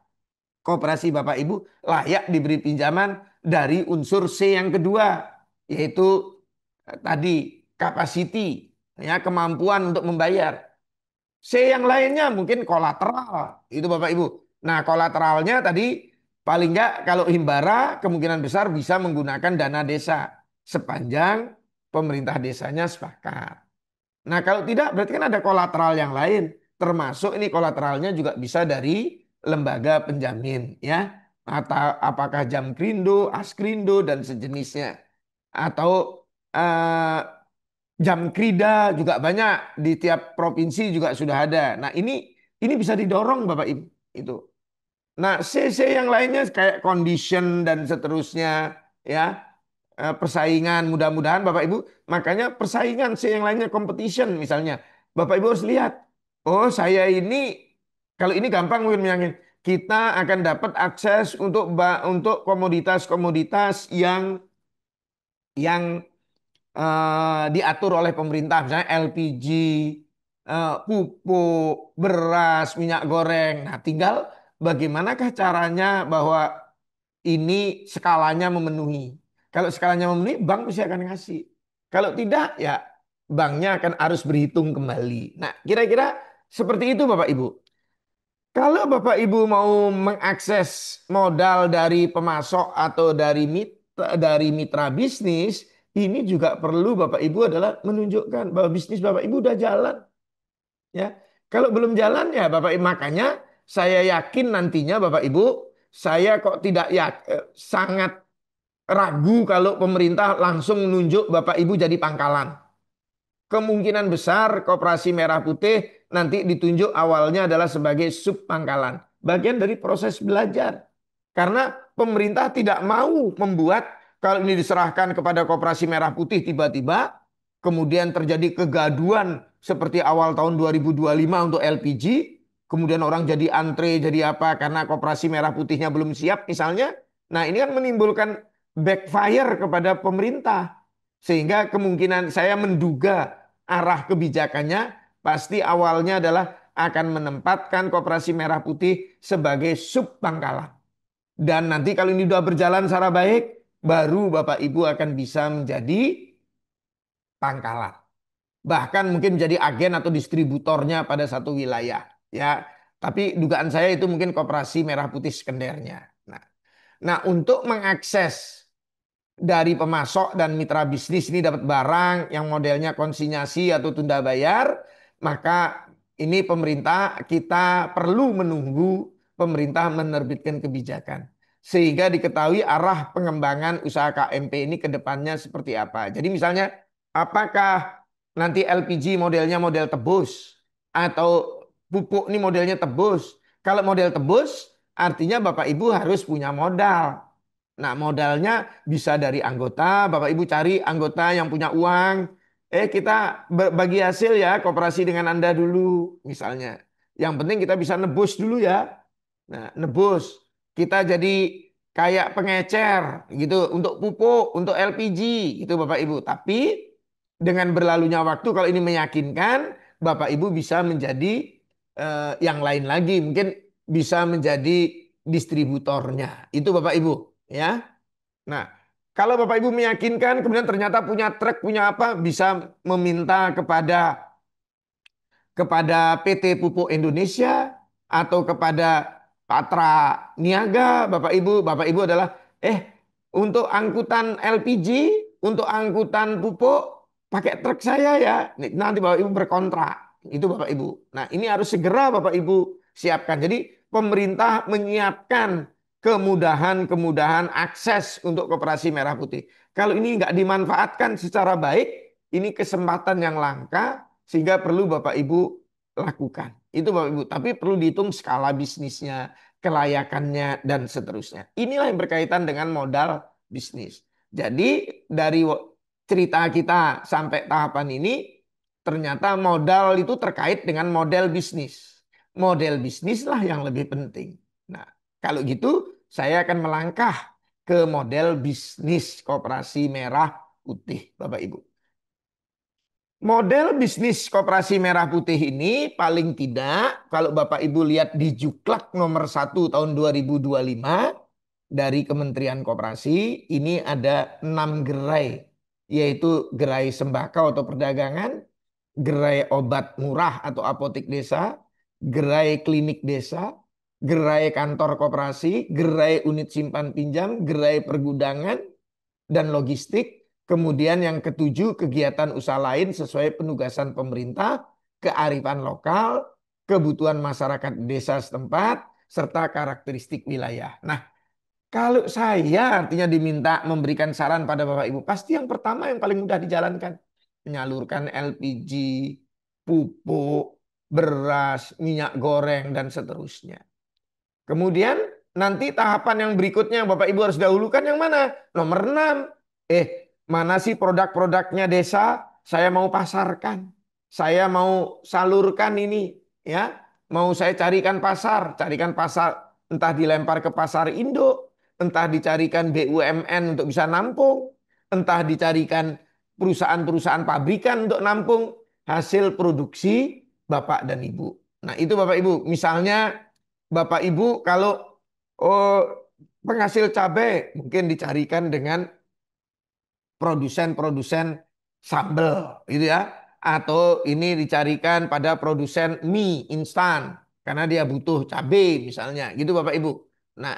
koperasi Bapak Ibu layak diberi pinjaman dari unsur C yang kedua, yaitu tadi capacity, ya, kemampuan untuk membayar. C yang lainnya mungkin kolateral, itu Bapak Ibu. Nah, kolateralnya tadi paling nggak kalau Himbara kemungkinan besar bisa menggunakan dana desa sepanjang pemerintah desanya sepakat. Nah, kalau tidak berarti kan ada kolateral yang lain. Termasuk ini kolateralnya juga bisa dari lembaga penjamin, ya. Atau apakah Jamkrindo, Askrindo dan sejenisnya. Atau eh, Jamkrida juga banyak di tiap provinsi juga sudah ada. Nah, ini bisa didorong Bapak Ibu itu. Nah, CC yang lainnya kayak condition dan seterusnya, ya, persaingan, mudah-mudahan Bapak Ibu, makanya persaingan C yang lainnya competition misalnya. Bapak Ibu harus lihat, oh saya ini kalau ini gampang mungkin menyangin, kita akan dapat akses untuk komoditas-komoditas yang diatur oleh pemerintah, misalnya LPG, pupuk, beras, minyak goreng. Nah, tinggal bagaimanakah caranya bahwa ini skalanya memenuhi. Kalau skalanya memenuhi, bank pasti akan ngasih. Kalau tidak, ya banknya akan harus berhitung kembali. Nah, kira-kira seperti itu Bapak Ibu. Kalau Bapak Ibu mau mengakses modal dari pemasok atau dari mitra bisnis, ini juga perlu Bapak Ibu adalah menunjukkan bahwa bisnis Bapak Ibu udah jalan, ya. Kalau belum jalan ya Bapak Ibu, makanya saya yakin nantinya Bapak Ibu, saya kok sangat ragu kalau pemerintah langsung menunjuk Bapak Ibu jadi pangkalan. Kemungkinan besar Koperasi Merah Putih nanti ditunjuk awalnya adalah sebagai sub pangkalan. Bagian dari proses belajar. Karena pemerintah tidak mau membuat kalau ini diserahkan kepada Koperasi Merah Putih tiba-tiba kemudian terjadi kegaduan seperti awal tahun 2025 untuk LPG, kemudian orang jadi antre jadi apa karena Koperasi Merah Putihnya belum siap misalnya. Nah, ini kan menimbulkan backfire kepada pemerintah. Sehingga kemungkinan saya menduga arah kebijakannya pasti awalnya adalah akan menempatkan Koperasi Merah Putih sebagai sub pangkalan. Dan nanti kalau ini sudah berjalan secara baik, baru Bapak Ibu akan bisa menjadi pangkalan. Bahkan mungkin menjadi agen atau distributornya pada satu wilayah. Ya, tapi dugaan saya itu mungkin Koperasi Merah Putih sekendernya. Nah, untuk mengakses dari pemasok dan mitra bisnis ini dapat barang yang modelnya konsinyasi atau tunda bayar, maka ini pemerintah kita perlu menunggu pemerintah menerbitkan kebijakan. Sehingga diketahui arah pengembangan usaha KMP ini ke depannya seperti apa. Jadi misalnya apakah nanti LPG modelnya model tebus atau pupuk ini modelnya tebus. Kalau model tebus artinya Bapak Ibu harus punya modal. Nah, modalnya bisa dari anggota, Bapak Ibu cari anggota yang punya uang. Kita bagi hasil ya, kooperasi dengan Anda dulu misalnya. Yang penting kita bisa nebus dulu ya. Nah, nebus. Kita jadi kayak pengecer gitu untuk pupuk, untuk LPG gitu Bapak Ibu. Tapi dengan berlalunya waktu kalau ini meyakinkan, Bapak Ibu bisa menjadi yang lain lagi, mungkin bisa menjadi distributornya. Itu Bapak Ibu, ya. Nah, kalau Bapak Ibu meyakinkan kemudian ternyata punya truk, punya apa, bisa meminta kepada PT Pupuk Indonesia atau kepada Patra Niaga, Bapak Ibu adalah untuk angkutan LPG, untuk angkutan pupuk pakai truk saya ya. Nanti Bapak Ibu berkontrak. Itu Bapak Ibu. Nah, ini harus segera Bapak Ibu siapkan. Jadi pemerintah menyiapkan kemudahan-kemudahan akses untuk Koperasi Merah Putih. Kalau ini nggak dimanfaatkan secara baik, ini kesempatan yang langka sehingga perlu Bapak Ibu lakukan. Itu Bapak Ibu, tapi perlu dihitung skala bisnisnya, kelayakannya dan seterusnya. Inilah yang berkaitan dengan modal bisnis. Jadi dari cerita kita sampai tahapan ini ternyata modal itu terkait dengan model bisnis. Model bisnis lah yang lebih penting. Nah, Kalau gitu, saya akan melangkah ke model bisnis koperasi merah putih, Bapak Ibu. Model bisnis koperasi merah putih ini paling tidak kalau Bapak Ibu lihat di Juklak nomor 1 tahun 2025 dari Kementerian Koperasi ini ada 6 gerai, yaitu gerai sembako atau perdagangan, gerai obat murah atau apotek desa, gerai klinik desa, gerai kantor koperasi, gerai unit simpan pinjam, gerai pergudangan, dan logistik. Kemudian yang ketujuh, kegiatan usaha lain sesuai penugasan pemerintah, kearifan lokal, kebutuhan masyarakat desa setempat, serta karakteristik wilayah. Nah, kalau saya artinya diminta memberikan saran pada Bapak Ibu, pasti yang pertama yang paling mudah dijalankan. Menyalurkan LPG, pupuk, beras, minyak goreng, dan seterusnya. Kemudian nanti tahapan yang berikutnya Bapak Ibu harus dahulukan yang mana? Nomor 6. Mana sih produk-produknya desa? Saya mau pasarkan. Saya mau salurkan ini, ya. Mau saya carikan pasar, entah dilempar ke pasar induk, entah dicarikan BUMN untuk bisa nampung, entah dicarikan perusahaan-perusahaan pabrikan untuk nampung hasil produksi Bapak dan Ibu. Nah, itu Bapak Ibu. Misalnya Bapak Ibu kalau oh, penghasil cabai mungkin dicarikan dengan produsen-produsen sambal gitu ya. Atau ini dicarikan pada produsen mie instan karena dia butuh cabai misalnya gitu Bapak Ibu. Nah,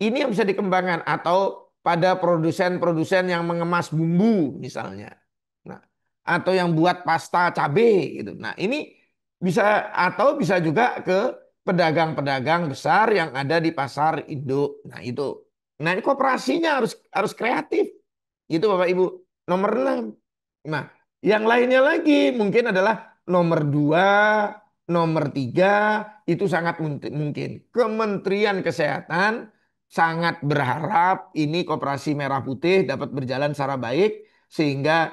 ini yang bisa dikembangkan atau pada produsen-produsen yang mengemas bumbu misalnya. Nah, atau yang buat pasta cabai gitu. Nah, ini bisa atau bisa juga ke pedagang-pedagang besar yang ada di pasar induk. Nah, itu. Nah, ini koperasinya harus kreatif. Itu Bapak Ibu. Nomor 6. Nah, yang lainnya lagi mungkin adalah nomor 2, nomor 3 itu sangat mungkin. Kementerian Kesehatan sangat berharap ini Koperasi Merah Putih dapat berjalan secara baik sehingga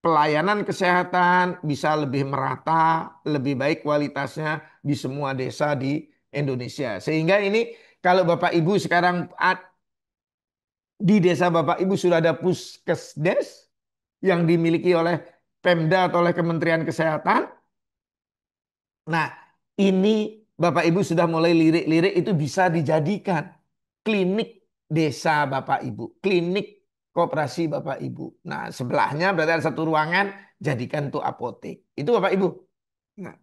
pelayanan kesehatan bisa lebih merata, lebih baik kualitasnya di semua desa di Indonesia. Sehingga ini kalau Bapak Ibu sekarang di desa Bapak Ibu sudah ada puskesdes yang dimiliki oleh Pemda atau oleh Kementerian Kesehatan. Nah, ini Bapak Ibu sudah mulai lirik-lirik itu bisa dijadikan klinik desa Bapak Ibu, klinik koperasi Bapak Ibu. Nah, sebelahnya berarti ada satu ruangan, jadikan itu apotek. Itu Bapak Ibu. Nah,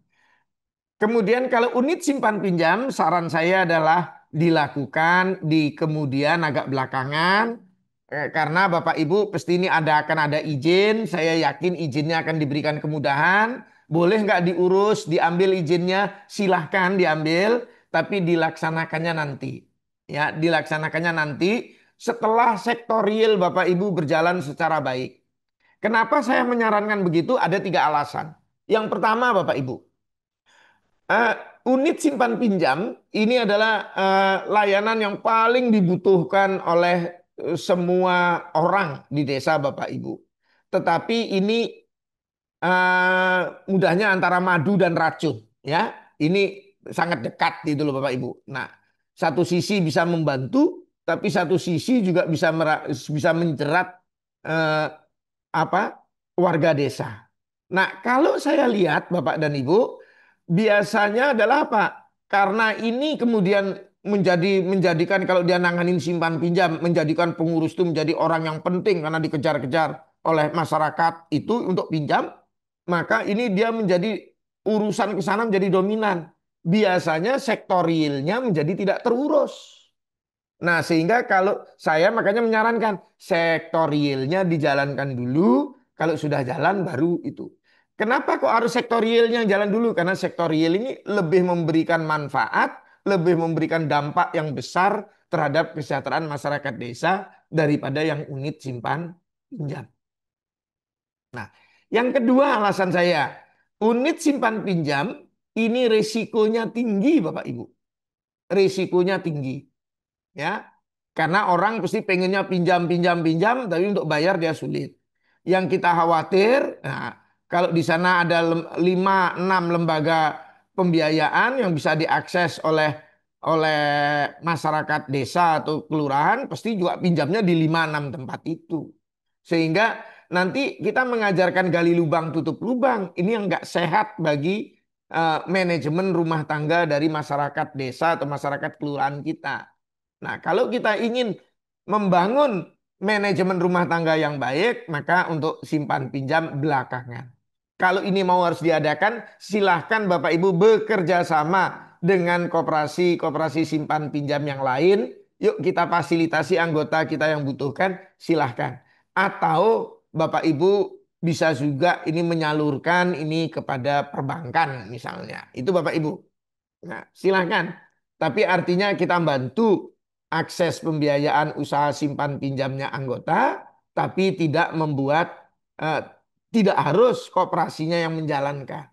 kemudian kalau unit simpan pinjam, saran saya adalah dilakukan di kemudian agak belakangan. Karena Bapak Ibu pasti ini akan ada izin. Saya yakin izinnya akan diberikan kemudahan. Boleh nggak diurus, diambil izinnya, silahkan diambil. Tapi dilaksanakannya nanti. Ya, dilaksanakannya nanti setelah sektor real Bapak Ibu berjalan secara baik. Kenapa saya menyarankan begitu? Ada 3 alasan. Yang pertama Bapak Ibu. Eh, Unit simpan pinjam ini adalah layanan yang paling dibutuhkan oleh semua orang di desa Bapak Ibu. Tetapi ini mudahnya antara madu dan racun, ya. Ini sangat dekat gitu loh Bapak Ibu. Nah, satu sisi bisa membantu, tapi satu sisi juga bisa menjerat eh, apa warga desa. Nah, kalau saya lihat Bapak dan Ibu, biasanya adalah apa? Karena ini kemudian menjadikan kalau dia nanganin simpan pinjam, menjadikan pengurus itu menjadi orang yang penting karena dikejar-kejar oleh masyarakat itu untuk pinjam, maka ini dia menjadi urusan ke sana menjadi dominan. Biasanya sektor realnya menjadi tidak terurus. Nah, sehingga kalau saya makanya menyarankan sektor realnya dijalankan dulu, kalau sudah jalan baru itu. Kenapa kok harus sektor realnya yang jalan dulu? Karena sektor real ini lebih memberikan manfaat, lebih memberikan dampak yang besar terhadap kesejahteraan masyarakat desa daripada yang unit simpan pinjam. Nah, yang kedua alasan saya, unit simpan pinjam ini risikonya tinggi, Bapak Ibu. Risikonya tinggi. Ya, karena orang pasti pengennya pinjam, tapi untuk bayar dia sulit. Yang kita khawatir, nah, kalau di sana ada 5, 6 lembaga pembiayaan yang bisa diakses oleh oleh masyarakat desa atau kelurahan pasti juga pinjamnya di 5-6 tempat itu. Sehingga nanti kita mengajarkan gali lubang tutup lubang. Ini yang nggak sehat bagi manajemen rumah tangga dari masyarakat desa atau masyarakat kelurahan kita. Nah, kalau kita ingin membangun manajemen rumah tangga yang baik, maka untuk simpan pinjam belakangan. Kalau ini mau harus diadakan, silahkan Bapak Ibu bekerja sama dengan koperasi simpan pinjam yang lain. Yuk kita fasilitasi anggota kita yang butuhkan, silahkan. Atau Bapak Ibu bisa juga ini menyalurkan ini kepada perbankan misalnya. Itu Bapak Ibu. Nah, silahkan. Tapi artinya kita bantu akses pembiayaan usaha simpan pinjamnya anggota, tapi tidak membuat, eh, tidak harus koperasinya yang menjalankan.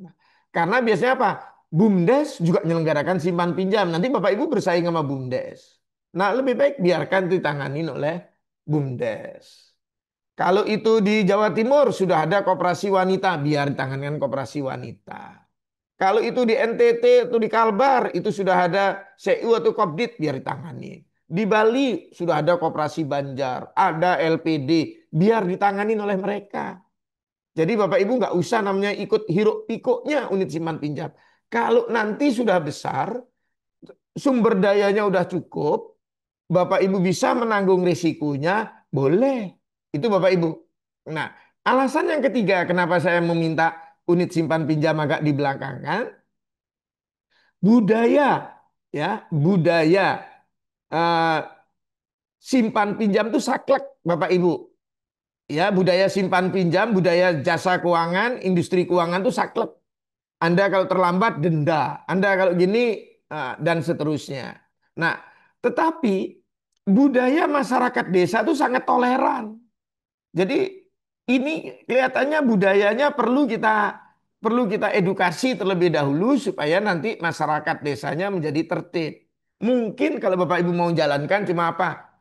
Nah, karena biasanya apa? BUMDes juga menyelenggarakan simpan pinjam. Nanti Bapak Ibu bersaing sama BUMDes. Nah, lebih baik biarkan ditanganin oleh BUMDes. Kalau itu di Jawa Timur sudah ada koperasi wanita, biar ditangankan koperasi wanita. Kalau itu di NTT atau di Kalbar itu sudah ada CU atau Kopdit, biar ditangani. Di Bali sudah ada Koperasi Banjar, ada LPD, biar ditangani oleh mereka. Jadi Bapak Ibu nggak usah namanya ikut hiruk pikuknya unit simpan pinjam. Kalau nanti sudah besar, sumber dayanya udah cukup, Bapak Ibu bisa menanggung risikonya, boleh. Itu Bapak Ibu. Nah, alasan yang ketiga kenapa saya meminta unit simpan pinjam agak di belakangan, budaya, ya, budaya eh, simpan pinjam itu saklek Bapak Ibu. Ya, budaya simpan pinjam, budaya jasa keuangan, industri keuangan itu saklek. Anda kalau terlambat denda, Anda kalau gini dan seterusnya. Nah, tetapi budaya masyarakat desa itu sangat toleran. Jadi ini kelihatannya budayanya perlu kita edukasi terlebih dahulu supaya nanti masyarakat desanya menjadi tertib. Mungkin kalau Bapak Ibu mau jalankan cuma apa?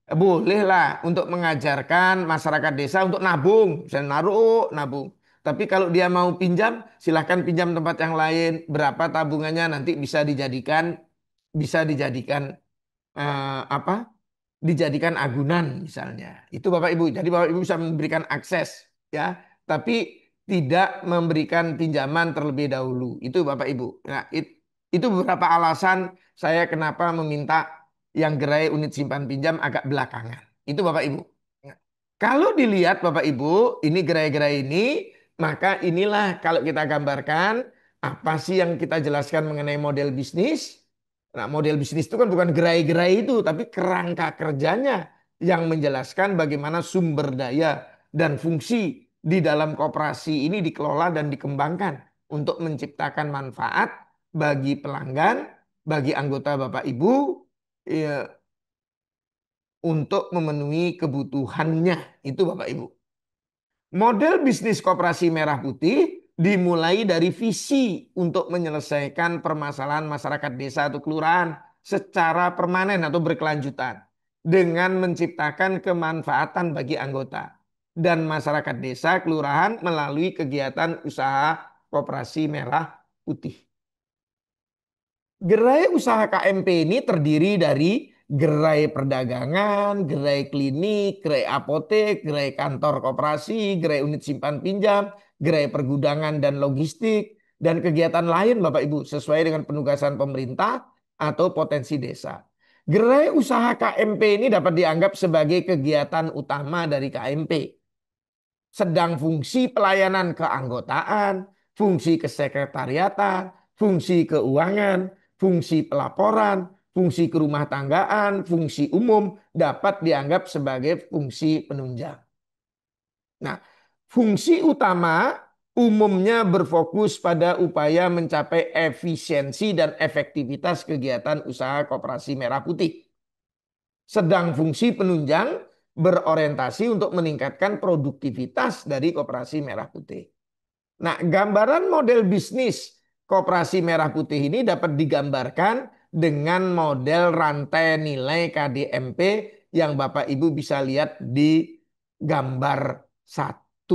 Bolehlah untuk mengajarkan masyarakat desa untuk nabung, misalnya naruh, nabung. Tapi kalau dia mau pinjam, silahkan pinjam tempat yang lain. Berapa tabungannya nanti bisa dijadikan apa? Dijadikan agunan misalnya. Itu Bapak Ibu. Jadi Bapak Ibu bisa memberikan akses ya, tapi tidak memberikan pinjaman terlebih dahulu. Itu Bapak Ibu. Nah, itu beberapa alasan saya kenapa meminta yang gerai unit simpan pinjam agak belakangan. Itu Bapak Ibu. Nah, kalau dilihat Bapak Ibu, ini gerai-gerai ini, maka inilah kalau kita gambarkan apa sih yang kita jelaskan mengenai model bisnis. Nah, model bisnis itu kan bukan gerai-gerai itu, tapi kerangka kerjanya yang menjelaskan bagaimana sumber daya dan fungsi di dalam koperasi ini dikelola dan dikembangkan untuk menciptakan manfaat bagi pelanggan, bagi anggota Bapak Ibu, ya, untuk memenuhi kebutuhannya. Itu Bapak Ibu. Model bisnis koperasi merah putih dimulai dari visi untuk menyelesaikan permasalahan masyarakat desa atau kelurahan secara permanen atau berkelanjutan dengan menciptakan kemanfaatan bagi anggota dan masyarakat desa kelurahan melalui kegiatan usaha koperasi merah putih. Gerai usaha KMP ini terdiri dari gerai perdagangan, gerai klinik, gerai apotek, gerai kantor koperasi, gerai unit simpan pinjam, gerai pergudangan dan logistik, dan kegiatan lain Bapak Ibu sesuai dengan penugasan pemerintah atau potensi desa. Gerai usaha KMP ini dapat dianggap sebagai kegiatan utama dari KMP. Sedang fungsi pelayanan keanggotaan, fungsi kesekretariatan, fungsi keuangan, fungsi pelaporan, fungsi kerumah tanggaan, fungsi umum dapat dianggap sebagai fungsi penunjang. Nah, fungsi utama umumnya berfokus pada upaya mencapai efisiensi dan efektivitas kegiatan usaha koperasi merah putih. Sedang fungsi penunjang berorientasi untuk meningkatkan produktivitas dari koperasi merah putih. Nah, gambaran model bisnis koperasi merah putih ini dapat digambarkan dengan model rantai nilai KDMP yang Bapak Ibu bisa lihat di gambar 1.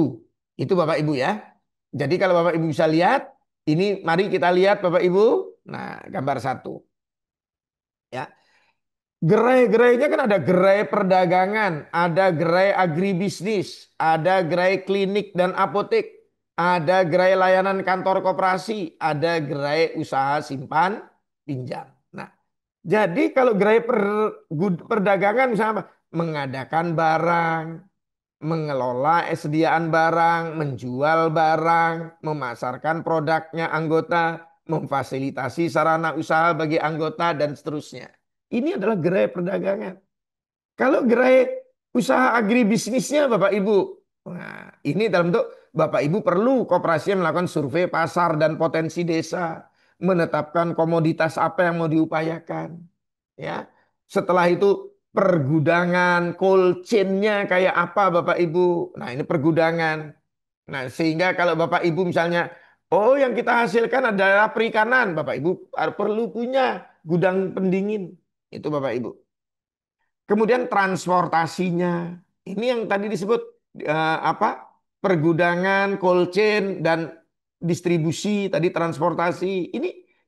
Itu Bapak Ibu ya. Jadi kalau Bapak Ibu bisa lihat, ini mari kita lihat Bapak Ibu. Nah, gambar satu. Ya. Gerai-gerainya kan ada gerai perdagangan, ada gerai agribisnis, ada gerai klinik dan apotek, ada gerai layanan kantor koperasi, ada gerai usaha simpan pinjam. Nah, jadi kalau gerai perdagangan misalnya apa? Mengadakan barang, mengelola sediaan barang, menjual barang, memasarkan produknya anggota, memfasilitasi sarana usaha bagi anggota dan seterusnya. Ini adalah gerai perdagangan. Kalau gerai usaha agribisnisnya Bapak Ibu, nah ini dalam bentuk Bapak Ibu perlu koperasi yang melakukan survei pasar dan potensi desa, menetapkan komoditas apa yang mau diupayakan, ya. Setelah itu pergudangan, cold chain-nya kayak apa Bapak Ibu. Nah, ini pergudangan. Nah, sehingga kalau Bapak Ibu misalnya, oh yang kita hasilkan adalah perikanan, Bapak Ibu perlu punya gudang pendingin. Itu Bapak Ibu. Kemudian transportasinya. Ini yang tadi disebut apa? Pergudangan, cold chain dan distribusi, tadi transportasi.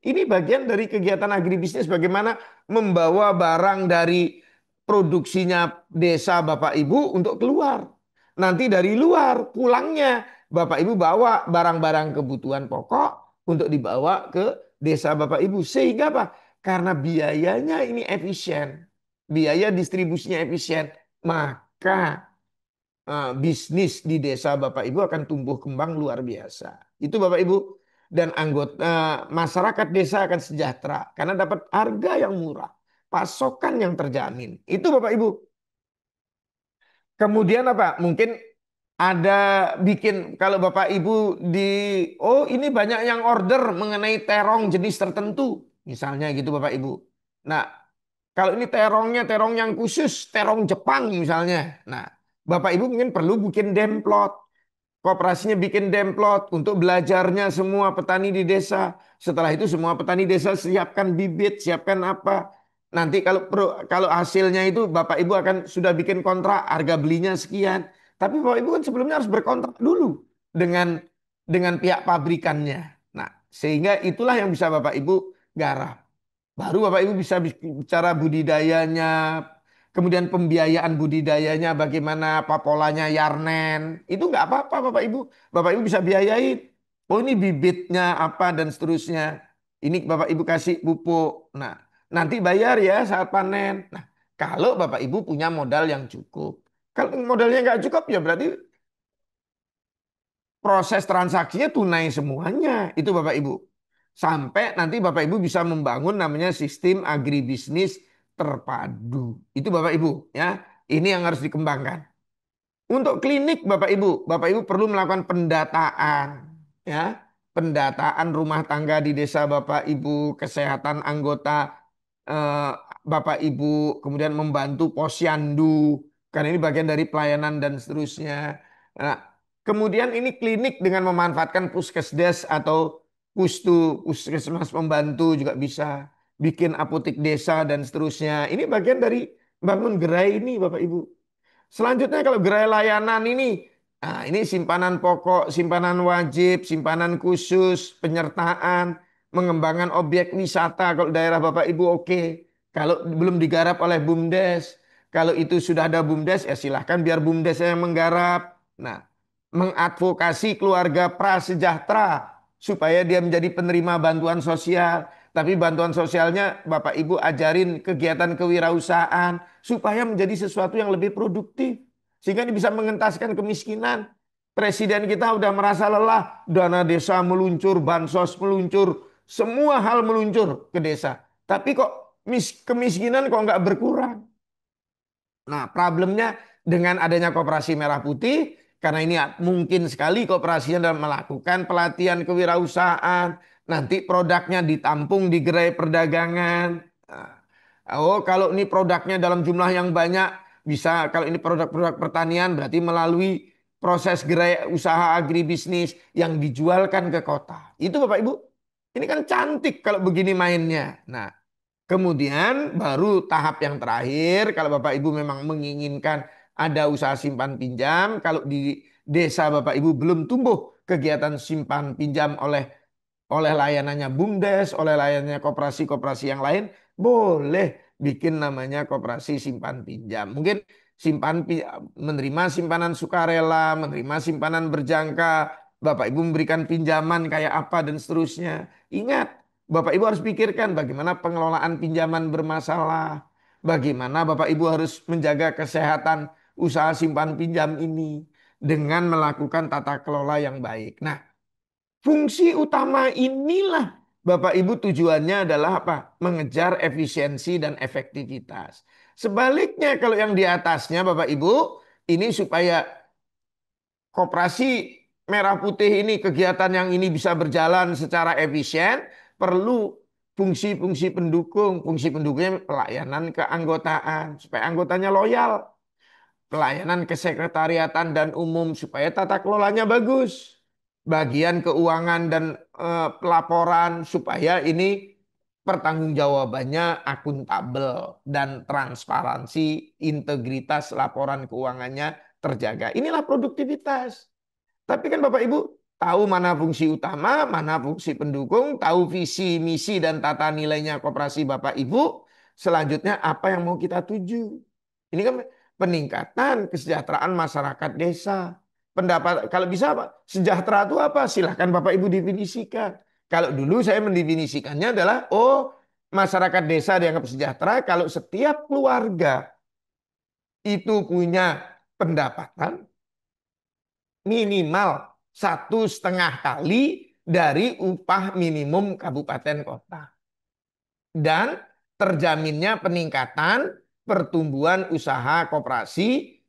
Ini bagian dari kegiatan agribisnis bagaimana membawa barang dari produksinya desa Bapak Ibu untuk keluar. Nanti dari luar pulangnya Bapak Ibu bawa barang-barang kebutuhan pokok untuk dibawa ke desa Bapak Ibu. Sehingga apa? Karena biayanya ini efisien, biaya distribusinya efisien, maka bisnis di desa Bapak Ibu akan tumbuh kembang luar biasa. Itu Bapak Ibu, dan anggota masyarakat desa akan sejahtera karena dapat harga yang murah, pasokan yang terjamin. Itu Bapak Ibu. Kemudian apa? Mungkin ada bikin kalau Bapak Ibu oh ini banyak yang order mengenai terong jenis tertentu, misalnya gitu Bapak Ibu. Nah, kalau ini terongnya terong yang khusus, terong Jepang misalnya. Nah, Bapak Ibu mungkin perlu bikin demplot. Koperasinya bikin demplot untuk belajarnya semua petani di desa. Setelah itu semua petani desa siapkan bibit, siapkan apa. Nanti kalau hasilnya itu Bapak Ibu akan sudah bikin kontrak, harga belinya sekian. Tapi Bapak Ibu kan sebelumnya harus berkontrak dulu dengan pihak pabrikannya. Nah, sehingga itulah yang bisa Bapak Ibu garap. Baru Bapak Ibu bisa bicara budidayanya, kemudian pembiayaan budidayanya bagaimana, apa polanya Yarnen. Itu nggak apa-apa Bapak Ibu. Bapak Ibu bisa biayain. Oh ini bibitnya apa dan seterusnya. Ini Bapak Ibu kasih pupuk. Nah, nanti bayar ya saat panen. Nah, kalau Bapak Ibu punya modal yang cukup. Kalau modalnya nggak cukup ya berarti proses transaksinya tunai semuanya. Itu Bapak Ibu. Sampai nanti Bapak Ibu bisa membangun namanya sistem agribisnis terpadu. Itu Bapak Ibu ya. Ini yang harus dikembangkan. Untuk klinik Bapak Ibu perlu melakukan pendataan ya. Pendataan rumah tangga di desa Bapak Ibu, kesehatan anggota eh, Bapak Ibu, kemudian membantu posyandu karena ini bagian dari pelayanan dan seterusnya. Nah, kemudian ini klinik dengan memanfaatkan puskesdes atau puskesmas pembantu juga bisa bikin apotek desa dan seterusnya. Ini bagian dari bangun gerai ini Bapak Ibu. Selanjutnya kalau gerai layanan ini, nah ini simpanan pokok, simpanan wajib, simpanan khusus, penyertaan, mengembangkan objek wisata kalau daerah Bapak Ibu oke. Kalau belum digarap oleh BUMDes, kalau itu sudah ada BUMDes ya silahkan biar BUMDes yang menggarap. Nah, mengadvokasi keluarga prasejahtera supaya dia menjadi penerima bantuan sosial. Tapi bantuan sosialnya Bapak Ibu ajarin kegiatan kewirausahaan supaya menjadi sesuatu yang lebih produktif. Sehingga ini bisa mengentaskan kemiskinan. Presiden kita udah merasa lelah, dana desa meluncur, bansos meluncur, semua hal meluncur ke desa. Tapi kok kemiskinan kok nggak berkurang? Nah, problemnya dengan adanya Koperasi Merah Putih, karena ini mungkin sekali kooperasinya dalam melakukan pelatihan kewirausahaan, nanti produknya ditampung di gerai perdagangan. Nah, oh, kalau ini produknya dalam jumlah yang banyak, bisa kalau ini produk-produk pertanian berarti melalui proses gerai usaha agribisnis yang dijualkan ke kota. Itu Bapak Ibu, ini kan cantik kalau begini mainnya. Nah, kemudian baru tahap yang terakhir, kalau Bapak Ibu memang menginginkan ada usaha simpan pinjam, kalau di desa Bapak Ibu belum tumbuh kegiatan simpan pinjam oleh oleh layanannya BUMDes, oleh layanannya koperasi-koperasi yang lain, boleh bikin namanya koperasi simpan pinjam. Mungkin menerima simpanan sukarela, menerima simpanan berjangka, Bapak Ibu memberikan pinjaman kayak apa dan seterusnya. Ingat, Bapak Ibu harus pikirkan bagaimana pengelolaan pinjaman bermasalah, bagaimana Bapak Ibu harus menjaga kesehatan usaha simpan pinjam ini dengan melakukan tata kelola yang baik. Nah, fungsi utama inilah Bapak Ibu tujuannya adalah apa? Mengejar efisiensi dan efektivitas. Sebaliknya kalau yang di atasnya Bapak Ibu, ini supaya koperasi merah putih ini, kegiatan yang ini bisa berjalan secara efisien, perlu fungsi-fungsi pendukung. Fungsi pendukungnya pelayanan keanggotaan supaya anggotanya loyal, pelayanan kesekretariatan dan umum supaya tata kelolanya bagus, bagian keuangan dan pelaporan supaya ini pertanggungjawabannya akuntabel dan transparansi, integritas laporan keuangannya terjaga. Inilah produktivitas. Tapi kan Bapak Ibu tahu mana fungsi utama, mana fungsi pendukung, tahu visi, misi, dan tata nilainya koperasi Bapak Ibu. Selanjutnya apa yang mau kita tuju? Ini kan peningkatan kesejahteraan masyarakat desa. Pendapat kalau bisa apa? Sejahtera itu apa? Silahkan Bapak Ibu definisikan. Kalau dulu saya mendefinisikannya adalah masyarakat desa dianggap sejahtera kalau setiap keluarga itu punya pendapatan minimal 1,5 kali dari upah minimum kabupaten kota. Dan terjaminnya peningkatan pertumbuhan usaha koperasi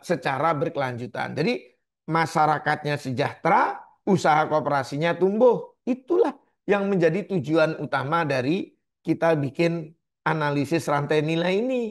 secara berkelanjutan. Jadi masyarakatnya sejahtera, usaha koperasinya tumbuh. Itulah yang menjadi tujuan utama dari kita bikin analisis rantai nilai ini.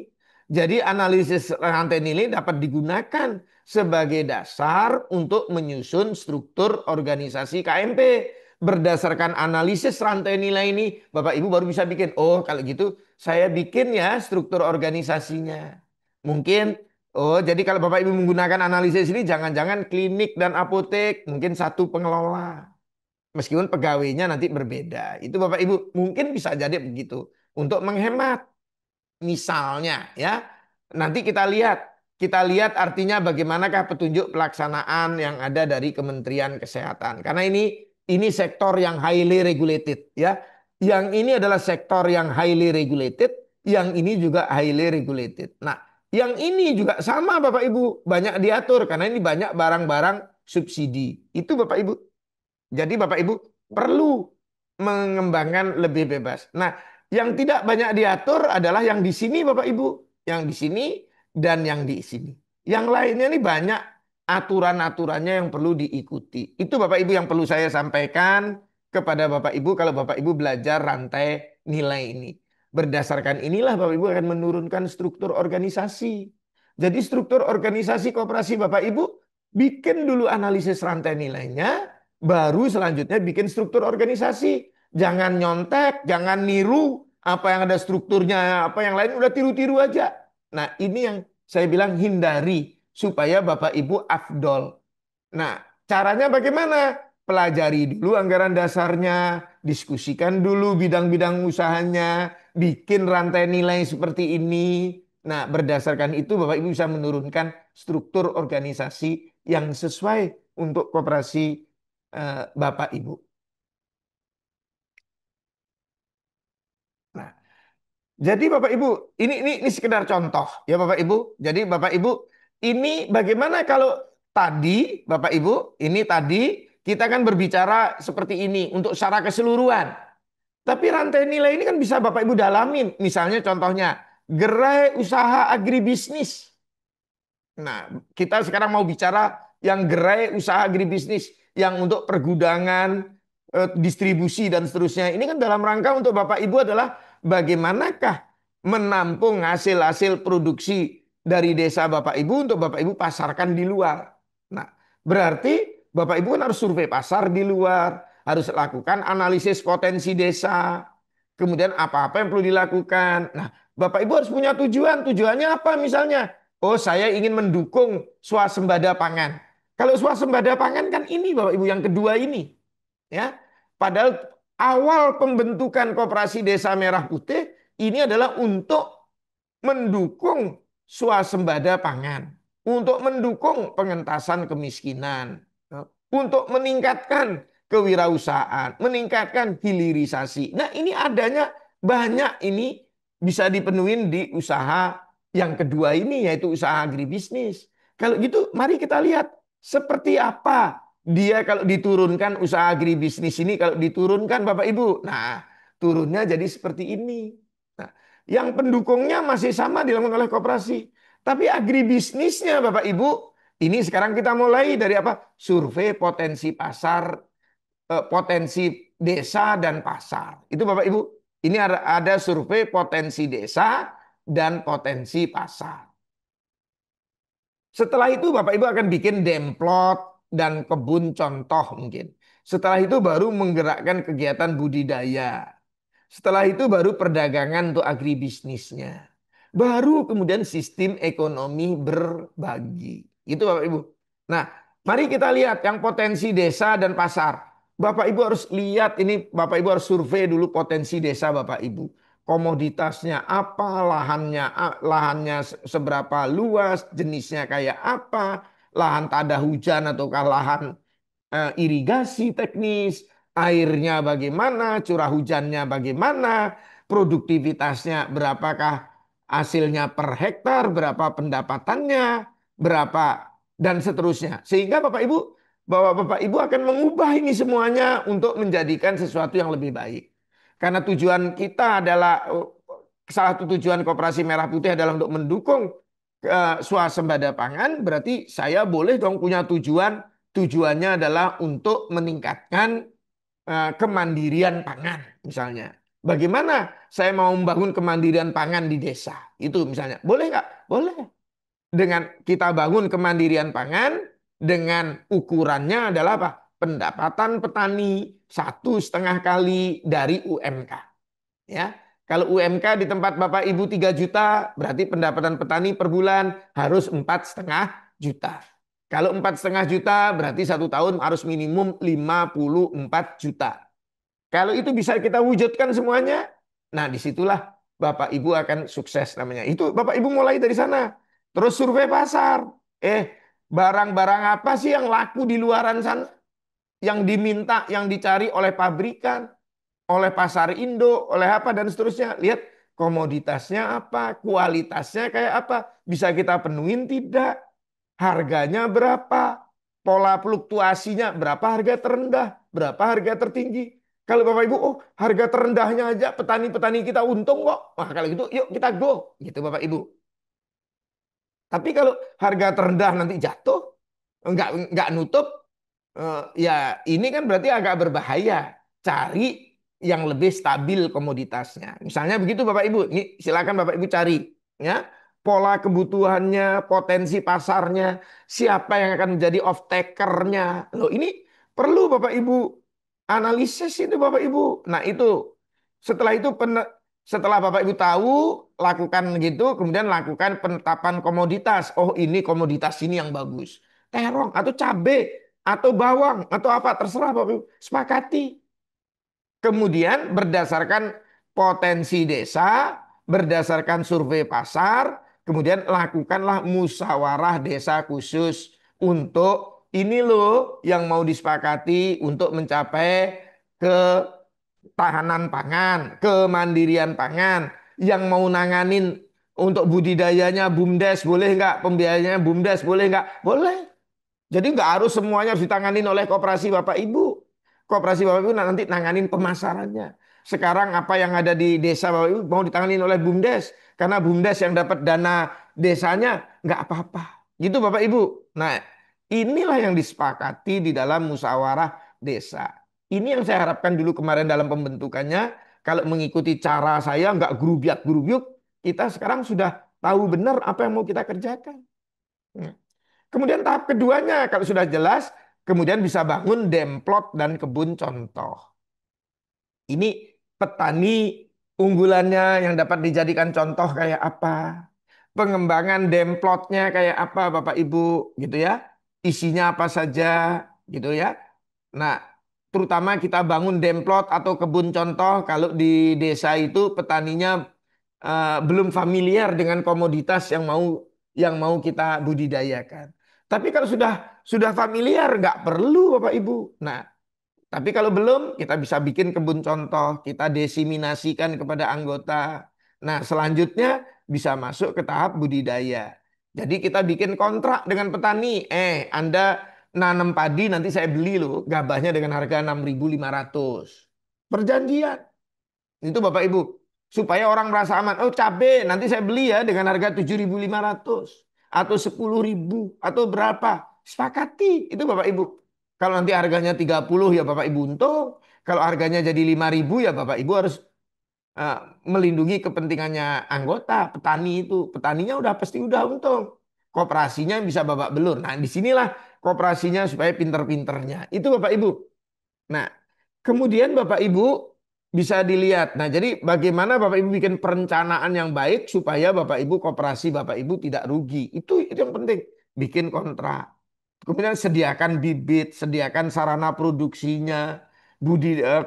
Jadi analisis rantai nilai dapat digunakan sebagai dasar untuk menyusun struktur organisasi KMP. Berdasarkan analisis rantai nilai ini, Bapak Ibu baru bisa bikin, oh kalau gitu saya bikin ya struktur organisasinya. Mungkin, oh jadi kalau Bapak Ibu menggunakan analisis ini, jangan-jangan klinik dan apotek, mungkin satu pengelola. Meskipun pegawainya nanti berbeda. Itu Bapak Ibu mungkin bisa jadi begitu. Untuk menghemat. Misalnya ya, nanti kita lihat artinya bagaimanakah petunjuk pelaksanaan yang ada dari Kementerian Kesehatan. Karena ini sektor yang highly regulated ya. Yang ini adalah sektor yang highly regulated, yang ini juga highly regulated. Nah, yang ini juga sama Bapak Ibu, banyak diatur karena ini banyak barang-barang subsidi. Itu Bapak Ibu. Jadi Bapak Ibu perlu mengembangkan lebih bebas. Nah, yang tidak banyak diatur adalah yang di sini Bapak Ibu. Yang di sini dan yang di sini. Yang lainnya ini banyak aturan-aturannya yang perlu diikuti. Itu Bapak Ibu yang perlu saya sampaikan kepada Bapak Ibu kalau Bapak Ibu belajar rantai nilai ini. Berdasarkan inilah Bapak Ibu akan menurunkan struktur organisasi. Jadi struktur organisasi koperasi Bapak Ibu bikin dulu analisis rantai nilainya, baru selanjutnya bikin struktur organisasi. Jangan nyontek, jangan niru apa yang ada strukturnya, apa yang lain udah tiru-tiru aja. Nah, ini yang saya bilang hindari supaya Bapak Ibu afdol. Nah, caranya bagaimana? Pelajari dulu anggaran dasarnya, diskusikan dulu bidang-bidang usahanya, bikin rantai nilai seperti ini. Nah, berdasarkan itu Bapak Ibu bisa menurunkan struktur organisasi yang sesuai untuk koperasi Bapak Ibu. Nah, jadi Bapak Ibu, ini sekedar contoh ya Bapak Ibu. Jadi Bapak Ibu, ini bagaimana kalau tadi Bapak Ibu, ini tadi kita kan berbicara seperti ini untuk secara keseluruhan. Tapi rantai nilai ini kan bisa Bapak Ibu dalamin. Misalnya contohnya, gerai usaha agribisnis. Nah, kita sekarang mau bicara yang gerai usaha agribisnis, yang untuk pergudangan, distribusi dan seterusnya. Ini kan dalam rangka untuk Bapak Ibu adalah bagaimanakah menampung hasil-hasil produksi dari desa Bapak Ibu untuk Bapak Ibu pasarkan di luar. Nah, berarti Bapak Ibu kan harus survei pasar di luar, harus lakukan analisis potensi desa, kemudian apa-apa yang perlu dilakukan. Nah, Bapak Ibu harus punya tujuan. Tujuannya apa misalnya? Oh, saya ingin mendukung swasembada pangan. Kalau swasembada pangan kan ini Bapak Ibu yang kedua ini, ya. Padahal awal pembentukan Koperasi Desa Merah Putih ini adalah untuk mendukung swasembada pangan, untuk mendukung pengentasan kemiskinan, untuk meningkatkan kewirausahaan, meningkatkan hilirisasi. Nah, ini adanya banyak ini bisa dipenuhi di usaha yang kedua ini, yaitu usaha agribisnis. Kalau gitu, mari kita lihat seperti apa dia kalau diturunkan usaha agribisnis ini, kalau diturunkan Bapak Ibu. Nah, turunnya jadi seperti ini. Nah, yang pendukungnya masih sama dilakukan oleh koperasi. Tapi agribisnisnya Bapak Ibu, ini sekarang kita mulai dari apa? Survei potensi pasar, potensi desa dan pasar. Itu Bapak Ibu, ini ada survei potensi desa dan potensi pasar. Setelah itu Bapak Ibu akan bikin demplot dan kebun contoh mungkin. Setelah itu baru menggerakkan kegiatan budidaya. Setelah itu baru perdagangan untuk agribisnisnya. Baru kemudian sistem ekonomi berbagi. Itu Bapak Ibu. Nah, mari kita lihat yang potensi desa dan pasar. Bapak Ibu harus lihat ini, Bapak Ibu harus survei dulu potensi desa Bapak Ibu. Komoditasnya apa, lahannya seberapa luas, jenisnya kayak apa, lahan tada hujan ataukah lahan irigasi teknis, airnya bagaimana, curah hujannya bagaimana, produktivitasnya berapakah hasilnya per hektar, berapa pendapatannya, berapa dan seterusnya. Sehingga Bapak Ibu akan mengubah ini semuanya untuk menjadikan sesuatu yang lebih baik. Karena tujuan kita adalah salah satu tujuan Koperasi Merah Putih adalah untuk mendukung swasembada pangan, berarti saya boleh dong punya tujuannya adalah untuk meningkatkan kemandirian pangan misalnya. Bagaimana saya mau membangun kemandirian pangan di desa? Itu misalnya. Boleh nggak? Boleh. Dengan kita bangun kemandirian pangan dengan ukurannya adalah apa? Pendapatan petani 1,5 kali dari UMK. Ya, kalau UMK di tempat Bapak Ibu 3 juta, berarti pendapatan petani per bulan harus 4,5 juta. Kalau 4,5 juta, berarti 1 tahun harus minimum 54 juta. Kalau itu bisa kita wujudkan semuanya, nah disitulah Bapak Ibu akan sukses namanya. Itu Bapak Ibu mulai dari sana. Terus survei pasar. Barang-barang apa sih yang laku di luaran sana? Yang diminta, yang dicari oleh pabrikan, oleh pasar Indo, oleh apa dan seterusnya. Lihat komoditasnya apa, kualitasnya kayak apa, bisa kita penuhin tidak, harganya berapa, pola fluktuasinya, berapa harga terendah, berapa harga tertinggi. Kalau Bapak Ibu, oh harga terendahnya aja petani-petani kita untung kok. Wah kalau gitu yuk kita go. Gitu Bapak Ibu. Tapi kalau harga terendah nanti jatuh, nggak nutup, ya ini kan berarti agak berbahaya. Cari yang lebih stabil komoditasnya. Misalnya begitu Bapak Ibu. Ini silakan Bapak Ibu cari ya. Pola kebutuhannya, potensi pasarnya, siapa yang akan menjadi off takernya. Loh ini perlu Bapak Ibu analisis itu Bapak Ibu. Nah itu setelah itu setelah Bapak Ibu tahu, lakukan gitu, kemudian lakukan penetapan komoditas. Oh ini komoditas ini yang bagus. Terong atau cabai atau bawang atau apa terserah Bapak Ibu sepakati. Kemudian berdasarkan potensi desa, berdasarkan survei pasar, kemudian lakukanlah musyawarah desa khusus untuk ini loh yang mau disepakati untuk mencapai ketahanan pangan, kemandirian pangan, yang mau nanganin untuk budidayanya BUMDes boleh nggak, pembiayanya BUMDes boleh nggak? Boleh. Jadi nggak harus semuanya harus ditanganin oleh koperasi Bapak Ibu. Koperasi Bapak Ibu nanti nanganin pemasarannya. Sekarang apa yang ada di desa Bapak Ibu mau ditanganin oleh BUMDes. Karena BUMDes yang dapat dana desanya nggak apa-apa. Gitu Bapak Ibu. Nah inilah yang disepakati di dalam musyawarah desa. Ini yang saya harapkan dulu kemarin dalam pembentukannya. Kalau mengikuti cara saya nggak gerubiak-gerubiuk, kita sekarang sudah tahu benar apa yang mau kita kerjakan. Hmm. Kemudian tahap keduanya kalau sudah jelas, kemudian bisa bangun demplot dan kebun contoh. Ini petani unggulannya yang dapat dijadikan contoh kayak apa? Pengembangan demplotnya kayak apa Bapak Ibu gitu ya? Isinya apa saja gitu ya. Nah, terutama kita bangun demplot atau kebun contoh, kalau di desa itu petaninya belum familiar dengan komoditas yang mau kita budidayakan. Tapi kalau sudah familiar, nggak perlu Bapak Ibu. Nah, tapi kalau belum, kita bisa bikin kebun contoh, kita desiminasikan kepada anggota. Nah, selanjutnya bisa masuk ke tahap budidaya. Jadi kita bikin kontrak dengan petani. Anda nanam padi, nanti saya beli loh gabahnya dengan harga 6.500. Perjanjian. Itu Bapak Ibu. Supaya orang merasa aman. Oh, cabai nanti saya beli ya dengan harga 7.500 atau 10.000 atau berapa. Sepakati. Itu Bapak Ibu. Kalau nanti harganya 30 ya Bapak Ibu untung. Kalau harganya jadi 5.000 ya Bapak Ibu harus eh, melindungi kepentingannya anggota, petani itu. Petaninya udah pasti udah untung. Koperasinya bisa babak belur. Nah, disinilah koperasinya supaya pinter-pinternya. Itu Bapak Ibu. Nah, kemudian Bapak Ibu bisa dilihat. Nah, jadi bagaimana Bapak Ibu bikin perencanaan yang baik supaya Bapak Ibu koperasi Bapak Ibu tidak rugi. Itu yang penting. Bikin kontrak. Kemudian sediakan bibit, sediakan sarana produksinya,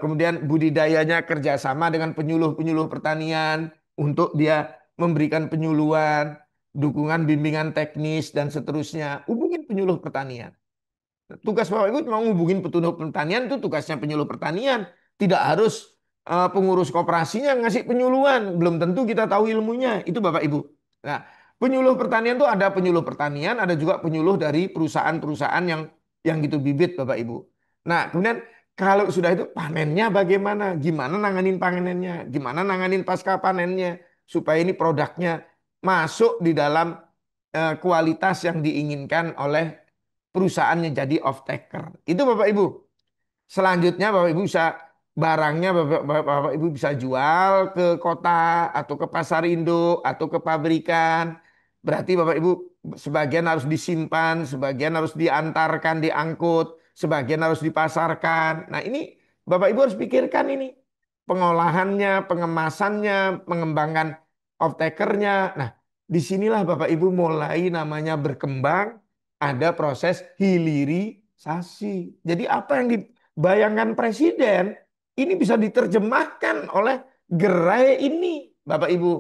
kemudian budidayanya kerjasama dengan penyuluh-penyuluh pertanian untuk dia memberikan penyuluhan, dukungan bimbingan teknis dan seterusnya. Hubungin penyuluh pertanian. Tugas Bapak Ibu cuma ngubungin penyuluh pertanian, itu tugasnya penyuluh pertanian. Tidak harus pengurus koperasinya ngasih penyuluhan. Belum tentu kita tahu ilmunya. Itu Bapak Ibu. Nah, penyuluh pertanian itu ada penyuluh pertanian, ada juga penyuluh dari perusahaan-perusahaan yang gitu bibit Bapak Ibu. Nah, kemudian kalau sudah itu panennya bagaimana? Gimana nanganin panennya? Gimana nanganin pasca panennya? Supaya ini produknya masuk di dalam kualitas yang diinginkan oleh perusahaannya jadi off taker. Itu Bapak Ibu. Selanjutnya Bapak Ibu bisa barangnya Bapak Ibu bisa jual ke kota atau ke pasar induk atau ke pabrikan. Berarti Bapak Ibu sebagian harus disimpan, sebagian harus diantarkan, diangkut, sebagian harus dipasarkan. Nah, ini Bapak Ibu harus pikirkan ini. Pengolahannya, pengemasannya, mengembangkan off takernya. Nah, disinilah Bapak Ibu mulai namanya berkembang, ada proses hilirisasi. Jadi apa yang dibayangkan presiden ini bisa diterjemahkan oleh gerai ini, Bapak Ibu.